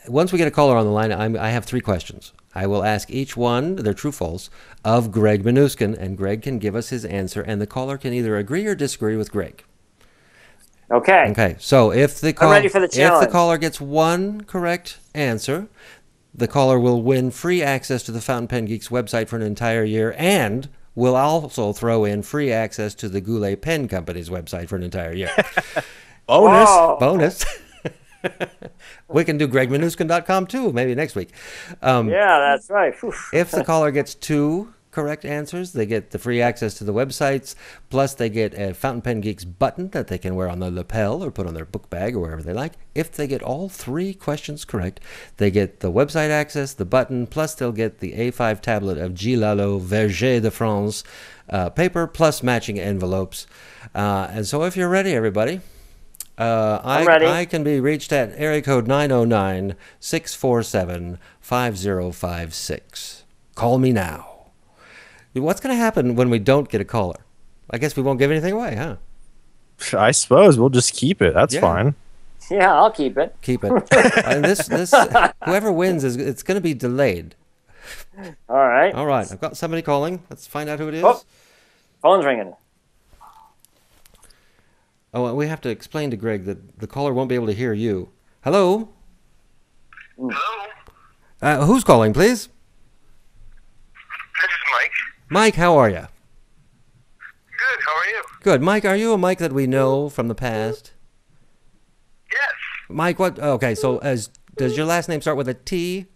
once we get a caller on the line, I have 3 questions. I will ask each one, they're true false, of Greg Minuskin, and Greg can give us his answer, and the caller can either agree or disagree with Greg. Okay. Okay, so if the I'm ready for the challenge. If the caller gets 1 correct answer, the caller will win free access to the Fountain Pen Geeks website for an entire year and we'll also throw in free access to the Goulet Pen Company's website for an entire year. Bonus. Whoa. Bonus. We can do gregminuskin.com too, maybe next week. Yeah, that's right. Whew. If the caller gets 2 correct answers, they get the free access to the websites, plus they get a Fountain Pen Geeks button that they can wear on their lapel or put on their book bag or wherever they like. If they get all 3 questions correct, they get the website access, the button, plus they'll get the A5 tablet of Goulet Verger de France paper, plus matching envelopes. And so if you're ready, everybody, I'm ready. I can be reached at area code 909-647-5056. Call me now. What's going to happen when we don't get a caller? I guess we won't give anything away, huh? I suppose we'll just keep it. That's fine. Yeah, I'll keep it. Keep it. And this whoever wins it's going to be delayed. All right. All right. I've got somebody calling. Let's find out who it is. Oh, phone's ringing. Oh, and we have to explain to Greg that the caller won't be able to hear you. Hello? Hello, Who's calling, please? this is Mike. Mike, how are you? Good, how are you? Good. Mike, are you a Mike that we know from the past? Yes. Mike, what? Okay, so does your last name start with a T?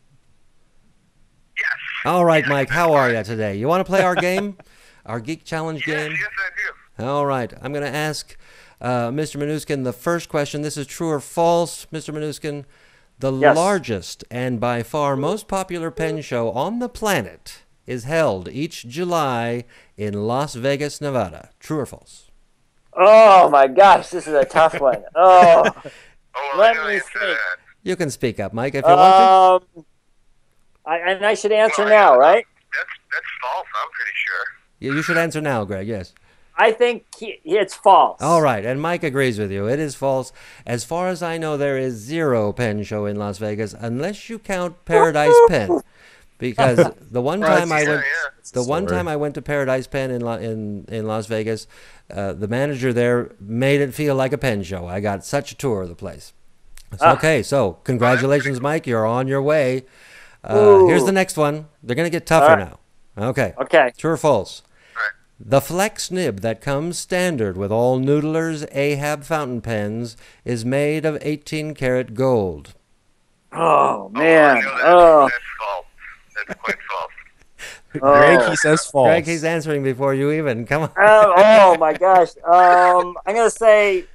Yes. All right, Mike, how are you today? You want to play our game? Our Geek Challenge game? Yes, I do. All right. I'm going to ask Mr. Minuskin the first question. This is true or false, Mr. Minuskin. The Yes. largest and by far most popular pen show on the planet is held each July in Las Vegas, Nevada. True or false? Oh my gosh, this is a tough one. Oh, Oh, Let I know me you said think. that. You can speak up, Mike, if you want I should answer Oh, now, yeah, right? That's false, I'm pretty sure. to. You should answer now, Greg, yes. I think it's false. All right, and Mike agrees with you. It is false. As far as I know, there is 0 pen show in Las Vegas, unless you count Paradise Pen. Because the one time I went, I went to Paradise Pen in Las Vegas, the manager there made it feel like a pen show. I got such a tour of the place. So, okay, so congratulations, Mike. You're on your way. Here's the next one. They're going to get tougher now. Okay. Okay. True or false? Right. The flex nib that comes standard with all Noodler's Ahab fountain pens is made of 18-karat gold. Oh Oh, man. I know that. Oh. That's false. That's quite false. Greg, he says false. Greg, he's answering before you even. Come on. Oh my gosh. I'm gonna say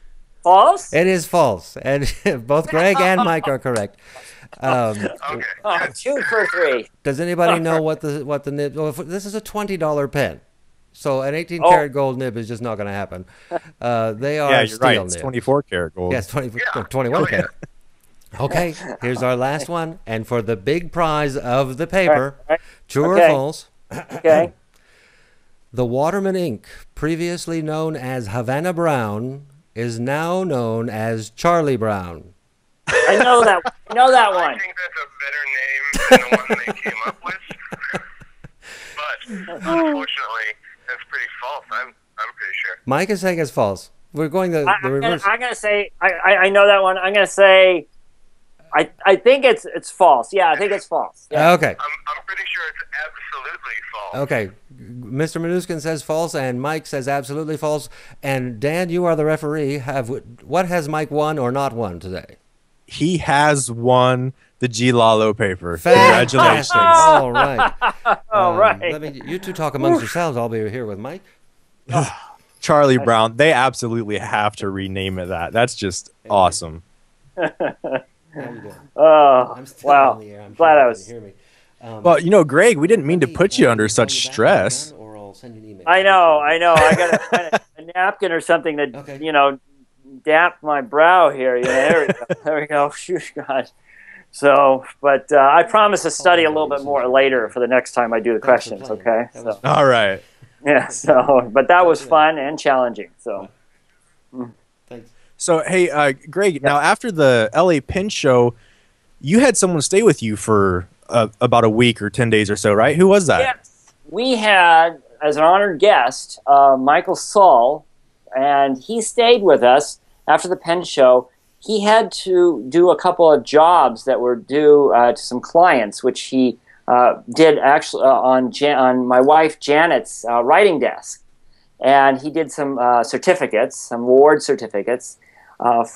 false. It is false. And both Greg and Mike are correct. Okay. Oh, 2 for 3. Does anybody know what the nib? Well, this is a $20 pen, so an 18-karat gold nib is just not going to happen. They are Yeah, you're steel right. It's nibs. 24 karat gold. Yes, 21 karat. Okay, here's our last one, and for the big prize of the paper, Right. true or Okay. false? Okay. The Waterman ink, previously known as Havana Brown, is now known as Charlie Brown. I know that. I know that I one. think that's a better name than the one they came up with. But unfortunately, that's pretty false. I'm pretty sure. Mike is saying it's false. We're going the reverse. I'm gonna say I know that one. I'm gonna say I think it's false. Yeah, I think it's false. Yeah. Okay. I'm pretty sure it's absolutely false. Okay. Mr. Minuskin says false, and Mike says absolutely false. And Dan, you are the referee. What has Mike won or not won today? He has won the G. Lalo paper. Fantastic. Congratulations. All right. All right. You two talk amongst yourselves. I'll be here with Mike. Charlie Brown. They absolutely have to rename it that. That's just awesome. How you doing? Oh, I'm still wow. on the air. I'm Glad sure I you was. can hear me. Well, you know, Greg, we didn't mean to put you under such stress. Or I'll send you an email. I know. I got a napkin or something that Okay. damp my brow here. There we go. There we go. Phew, God. So, but I promise to study a little bit more later for the next time I do the Thanks for questions. playing. Okay. That was So All right. yeah. So, but that was fun and challenging. So. Thanks. So, hey, Greg, now after the LA Pen Show, you had someone stay with you for about a week or 10 days or so, right? Who was that? Yes, we had as an honored guest Michael Saul, and he stayed with us after the Pen Show. He had to do a couple of jobs that were due to some clients, which he did actually on my wife Janet's writing desk, and he did some certificates, some award certificates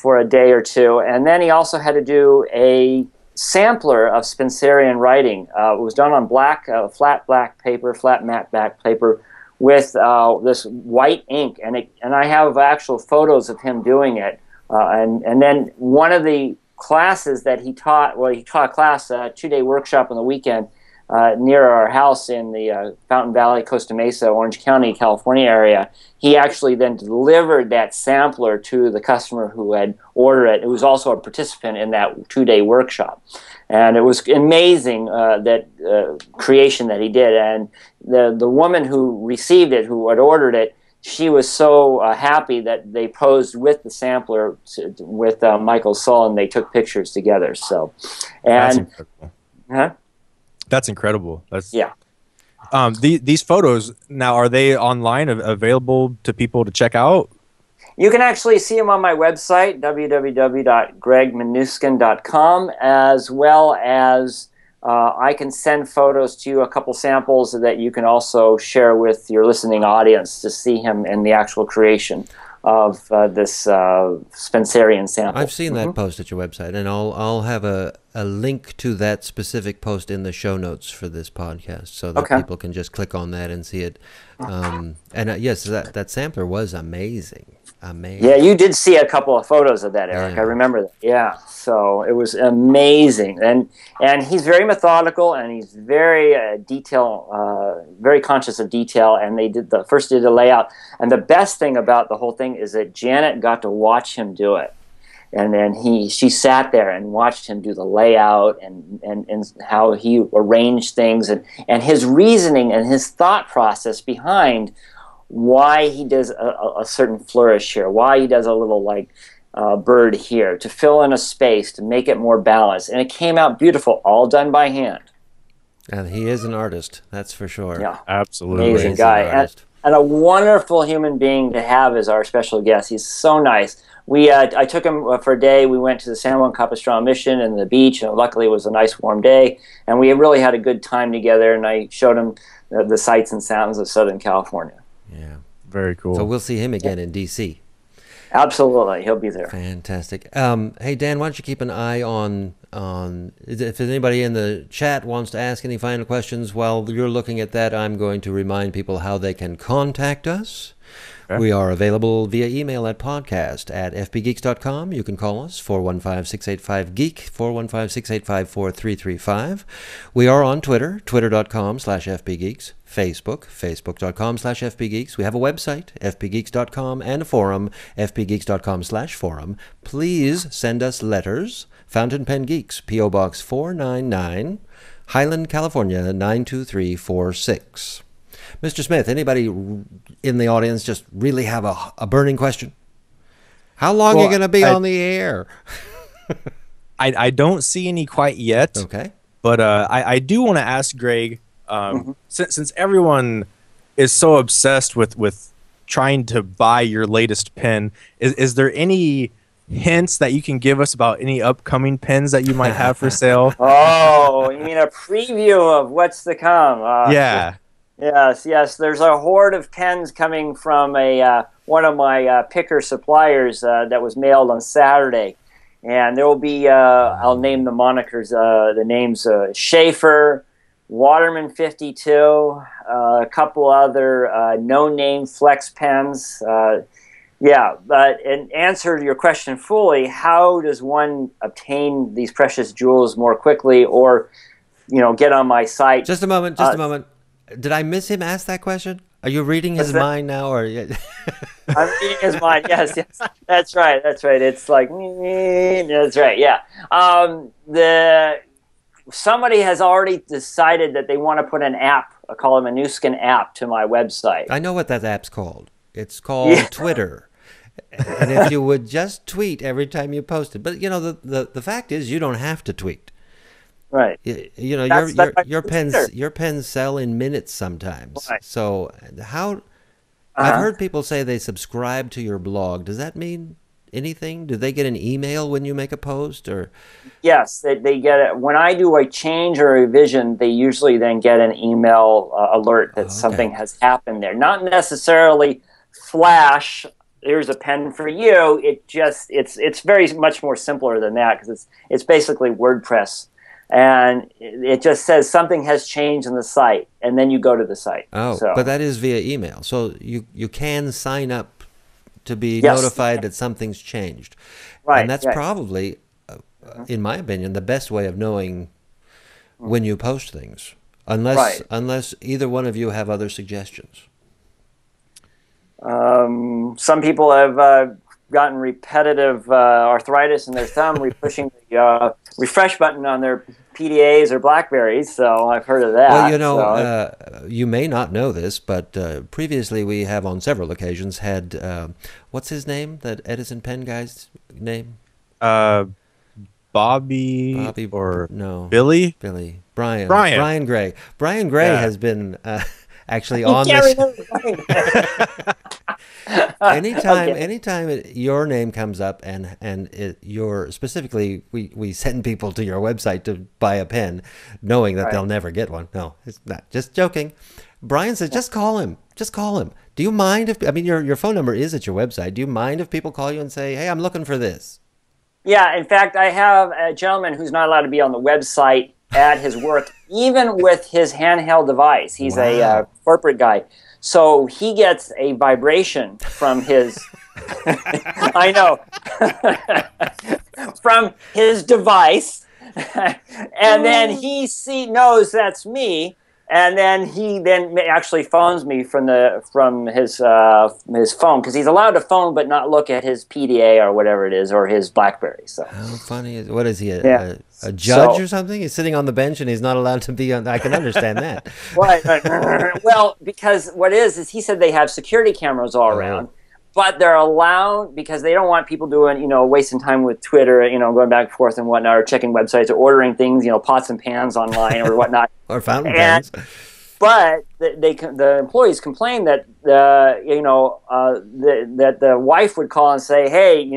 for a day or two, and then he also had to do a sampler of Spencerian writing. It was done on flat black paper, flat matte black paper, with this white ink, and I have actual photos of him doing it. And then one of the classes that he taught, he taught a class, a 2-day workshop on the weekend near our house in the Fountain Valley, Costa Mesa, Orange County, California area. He actually then delivered that sampler to the customer who had ordered it. It was also a participant in that 2-day workshop. And it was amazing, that creation that he did. And the woman who received it, who had ordered it, she was so happy that they posed with the sampler with Michael Sull, and they took pictures together. So, and that's incredible. Huh? That's incredible. That's yeah. These photos now, are they online, available to people to check out? You can actually see them on my website, www.gregminuskin.com, as well as I can send photos to you, a couple samples that you can also share with your listening audience to see him in the actual creation of this Spencerian sample. I've seen that post at your website, and I'll have a link to that specific post in the show notes for this podcast, so that people can just click on that and see it. And yes, that sampler was amazing. Amazing. Yeah, you did see a couple of photos of that, Eric. Yeah. I remember that. Yeah, so it was amazing, and he's very methodical, and he's very very conscious of detail. And they did the layout, and the best thing about the whole thing is that Janet got to watch him do it, and then she sat there and watched him do the layout and how he arranged things, and his reasoning and his thought process behind why he does a certain flourish here, why he does a little bird here, to fill in a space, to make it more balanced. And it came out beautiful, all done by hand. And he is an artist, that's for sure. Yeah, absolutely. amazing guy. And a wonderful human being to have as our special guest. He's so nice. I took him for a day. We went to the San Juan Capistrano Mission and the beach, and luckily it was a nice warm day. And we really had a good time together, and I showed him the sights and sounds of Southern California. Yeah. Very cool. So we'll see him again in D.C. Absolutely. He'll be there. Fantastic. Hey, Dan, why don't you keep an eye on if anybody in the chat wants to ask any final questions while you're looking at that, I'm going to remind people how they can contact us. Okay. We are available via email at podcast@fpgeeks.com. You can call us, 415-685-GEEK, 415-685-4335. We are on Twitter, twitter.com/fpgeeks, Facebook, facebook.com/fpgeeks. We have a website, fpgeeks.com, and a forum, fpgeeks.com/forum. Please send us letters. Fountain Pen Geeks, P.O. Box 499, Highland, California, 92346. Mr. Smith, anybody in the audience just really have a burning question? How long are you going to be on the air? I don't see any quite yet. Okay. But I do want to ask Greg, since everyone is so obsessed with trying to buy your latest pen, is there any hints that you can give us about any upcoming pens that you might have for sale? Oh, you mean a preview of what's to come? Yeah. Yes. There's a horde of pens coming from one of my picker suppliers that was mailed on Saturday. And there will be, I'll name the monikers, the names Schaefer, Waterman 52, a couple other no-name flex pens. But in answer to your question fully, how does one obtain these precious jewels more quickly, or, get on my site? Just a moment. Did I miss him ask that question? Are you reading his mind now, or? I'm reading his mind. Yes. That's right. It's like that's right. Yeah. Somebody has already decided that they want to put an app, I call it a Minuskin app, to my website. I know what that app's called. It's called Twitter. And if you would just tweet every time you post it, but the fact is you don't have to tweet. Right. Your pens sell in minutes sometimes. Right. So I've heard people say they subscribe to your blog. Does that mean anything? Do they get an email when you make a post, or? Yes, they get it. When I do a change or a revision, they usually then get an email alert that something has happened there. Not necessarily flash, here's a pen for you. It's very much more simpler than that, because it's basically WordPress. And it just says something has changed in the site, and then you go to the site. Oh, so, but that is via email. So you can sign up to be notified that something's changed. Right. And that's probably, in my opinion, the best way of knowing when you post things, unless either one of you have other suggestions. Some people have gotten repetitive arthritis in their thumb pushing the refresh button on their PDAs or Blackberries, so I've heard of that. Well, you know, you may not know this, but previously we have on several occasions had, what's his name, that Edison Pen guy's name? Bobby or no, Billy? Brian Gray. Brian Gray has been actually on this. Anytime your name comes up and you're specifically, we send people to your website to buy a pen, knowing that they'll never get one. No, it's not. Just joking. Brian says, just call him. Just call him. Do you mind if, I mean, your phone number is at your website. Do you mind if people call you and say, hey, I'm looking for this? Yeah, in fact, I have a gentleman who's not allowed to be on the website at his work, even with his handheld device. He's a corporate guy. So he gets a vibration from his, I know, from his device, and then he knows that's me, and then he actually phones me from his phone, because he's allowed to phone but not look at his PDA or whatever it is, or his BlackBerry. So how funny what is he, a judge or something? He's sitting on the bench and he's not allowed to be on. I can understand that. Right. Well, because what is he said they have security cameras all around, but they're allowed, because they don't want people doing, wasting time with Twitter, going back and forth and whatnot, or checking websites, or ordering things, pots and pans online or whatnot. Or fountain pens. But the employees complain that that the wife would call and say, hey,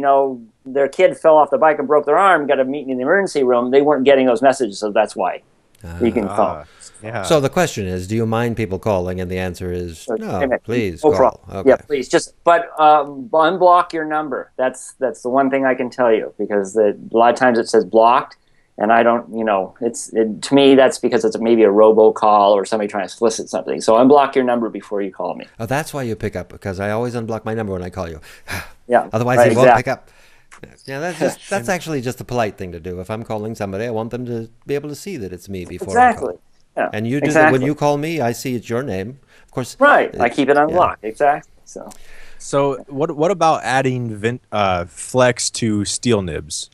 their kid fell off the bike and broke their arm, got to meet in the emergency room. They weren't getting those messages, so that's why you can phone. Yeah. So the question is, do you mind people calling? And the answer is no, please no call. Problem. Okay. Yeah, please. But unblock your number. That's the one thing I can tell you, because a lot of times it says blocked, and I don't, to me that's because it's maybe a robocall or somebody trying to solicit something. So unblock your number before you call me. Oh, that's why you pick up, because I always unblock my number when I call you. Yeah. Otherwise, he won't pick up. Yeah, that's actually just a polite thing to do. If I'm calling somebody, I want them to be able to see that it's me before I call. Yeah, and you do that when you call me. I see it's your name, of course. Right, I keep it unblocked. Yeah. Exactly. So what about adding flex to steel nibs?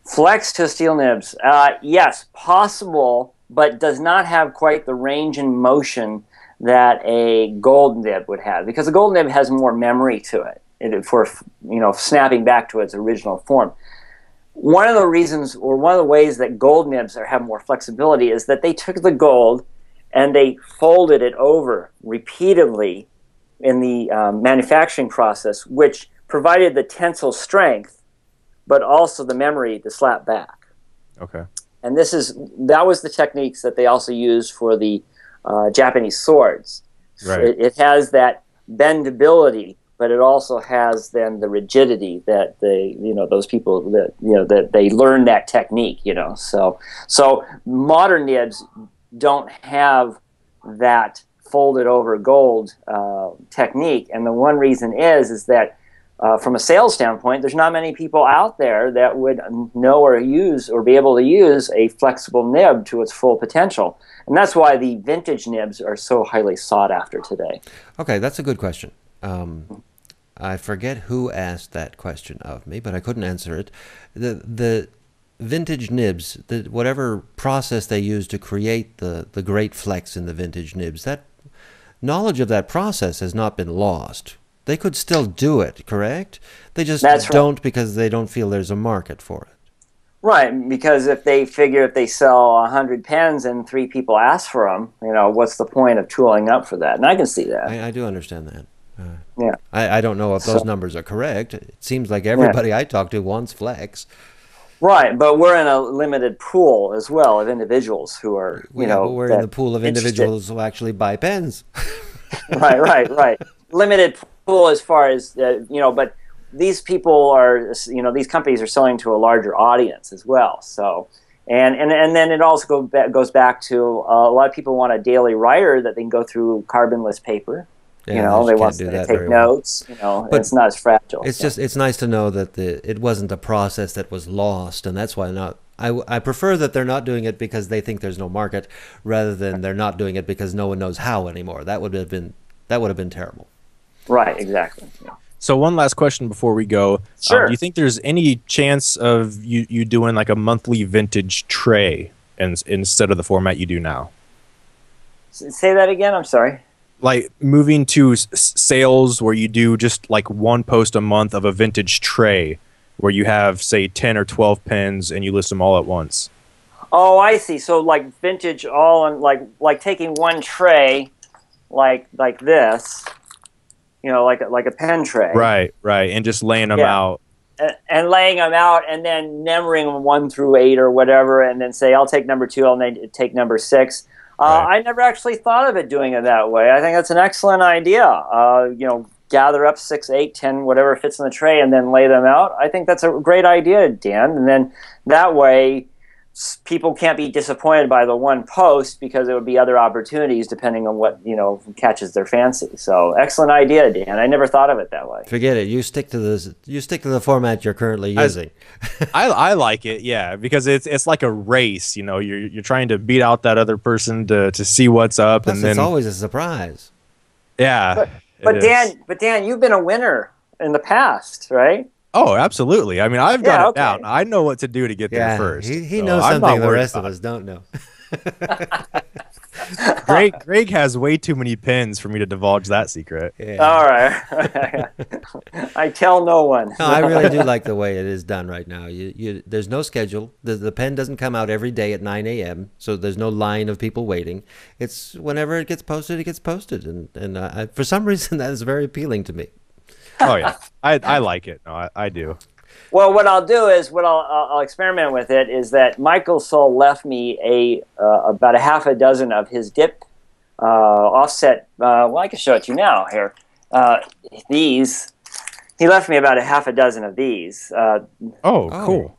Flex to steel nibs, yes, possible, but does not have quite the range and motion that a gold nib would have, because a gold nib has more memory to it for snapping back to its original form. One of the reasons, or one of the ways that gold nibs have more flexibility, is that they took the gold and they folded it over repeatedly in the manufacturing process, which provided the tensile strength, but also the memory to slap back. Okay. And that was the techniques that they also used for the Japanese swords. Right. It has that bendability, but it also has then the rigidity that those people that they learned that technique. So modern nibs don't have that folded over gold technique, and the one reason is that from a sales standpoint, there's not many people out there that would know or use or be able to use a flexible nib to its full potential, and that's why the vintage nibs are so highly sought after today. Okay, that's a good question. I forget who asked that question of me, but I couldn't answer it. The vintage nibs, whatever process they use to create the great flex in the vintage nibs, that knowledge of that process has not been lost. They could still do it, correct? They just don't, because they don't feel there's a market for it. Right, because if they sell 100 pens and 3 people ask for them, what's the point of tooling up for that? And I can see that. I do understand that. Yeah. I don't know if those numbers are correct. It seems like everybody I talk to wants flex. Right, but we're in a limited pool as well of individuals who are, but we're in the pool of individuals who actually buy pens. Right. Limited pool as far as, but these people are, these companies are selling to a larger audience as well. So, and then it also goes back to a lot of people want a daily writer that they can go through carbonless paper. Yeah, they want to take notes. But it's not as fragile. It's nice to know that it wasn't a process that was lost, and that's why I prefer that they're not doing it because they think there's no market, rather than they're not doing it because no one knows how anymore. That would have been terrible. Right. Exactly. Yeah. So one last question before we go. Sure. Do you think there's any chance of you doing like a monthly vintage tray instead of the format you do now? Say that again. I'm sorry. Like moving to sales where you do just like one post a month of a vintage tray where you have, say, 10 or 12 pens and you list them all at once. Oh, I see. So like vintage all in like taking one tray like this, like a pen tray. Right. And just laying them out. And laying them out and then numbering them 1 through 8 or whatever, and then say, I'll take number 2, I'll take number 6. I never actually thought of it doing it that way. I think that's an excellent idea. Gather up 6, 8, 10, whatever fits in the tray, and then lay them out. I think that's a great idea, Dan. And then that way, people can't be disappointed by the one post because there would be other opportunities depending on what catches their fancy. So excellent idea, Dan. I never thought of it that way. Forget it. You stick to this. You stick to the format you're currently using. I like it, yeah, because it's like a race. You're trying to beat out that other person to see what's up. Plus, and then it's always a surprise. Yeah, but Dan, you've been a winner in the past, right? Oh, absolutely. I mean, I've got it down. I know what to do to get there first. He knows something the rest of us don't know. Greg has way too many pens for me to divulge that secret. Yeah. All right. I tell no one. No, I really do like the way it is done right now. There's no schedule. The pen doesn't come out every day at 9 a.m., so there's no line of people waiting. It's whenever it gets posted, it gets posted. And for some reason, that is very appealing to me. Oh, yeah. I like it. No, I do. Well, what I'll do is, I'll experiment with it, is that Michael Soul left me about a half a dozen of his dip offset. Well, I can show it to you now here. These. He left me about a half a dozen of these. Cool.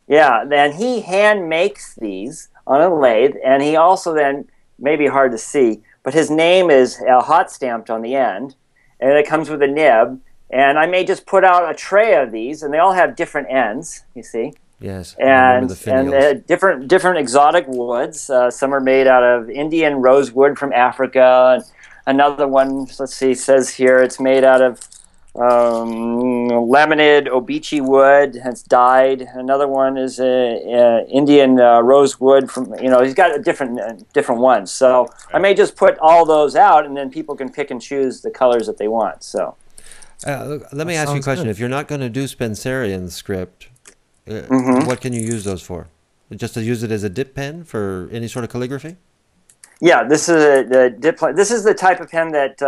Yeah, then he hand makes these on a lathe, and he also then, maybe hard to see, but his name is hot stamped on the end, and it comes with a nib. And I may just put out a tray of these, and they all have different ends, you see. Yes. And different exotic woods. Some are made out of Indian rosewood from Africa. And another one, let's see, says here it's made out of laminated obeche wood. It's dyed. Another one is Indian rosewood from. He's got different ones. So I may just put all those out, and then people can pick and choose the colors that they want. So. Let me ask you a question. If you're not going to do Spencerian script, what can you use those for? Just to use it as a dip pen for any sort of calligraphy? Yeah, this is a dip pen. This is the type of pen that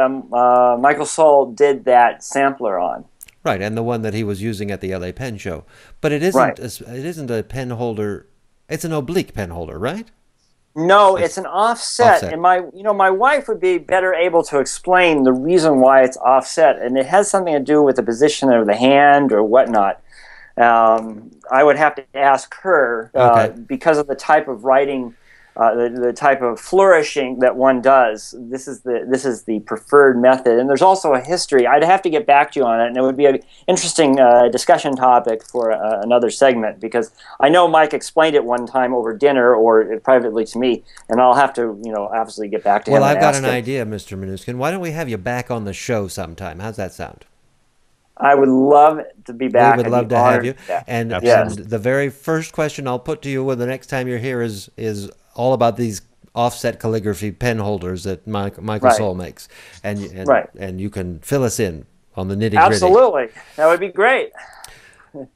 Michael Soul did that sampler on. Right, and the one that he was using at the LA Pen Show. But it isn't. It isn't a pen holder. It's an oblique pen holder, right? No, it's an offset. And my wife would be better able to explain the reason why it's offset, and it has something to do with the position of the hand or whatnot. I would have to ask her because of the type of writing, the type of flourishing that one does. This is the preferred method, and there's also a history. I'd have to get back to you on it, and it would be an interesting discussion topic for another segment, because I know Mike explained it one time over dinner or privately to me, and I'll have to obviously get back to him. Well, I've got an idea, Mr. Minuskin. Why don't we have you back on the show sometime? How's that sound? I would love to be back. We would love to have you. Yeah. And the very first question I'll put to you when the next time you're here is all about these offset calligraphy pen holders that Michael Soul makes, and you can fill us in on the nitty-gritty. Absolutely, that would be great.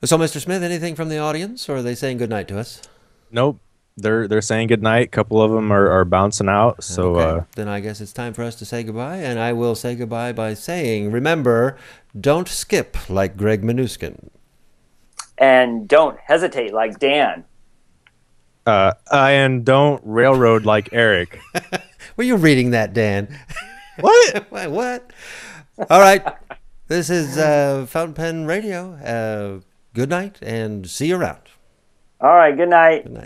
So, Mr. Smith, anything from the audience, or are they saying good night to us? Nope. They're saying goodnight. A couple of them are bouncing out. So Okay. Then I guess it's time for us to say goodbye, and I will say goodbye by saying, remember, don't skip like Greg Minuskin. And don't hesitate like Dan. and don't railroad like Eric. Were you reading that, Dan? What? What? All right. This is Fountain Pen Radio. Good night, and see you around. All right, good night. Good night.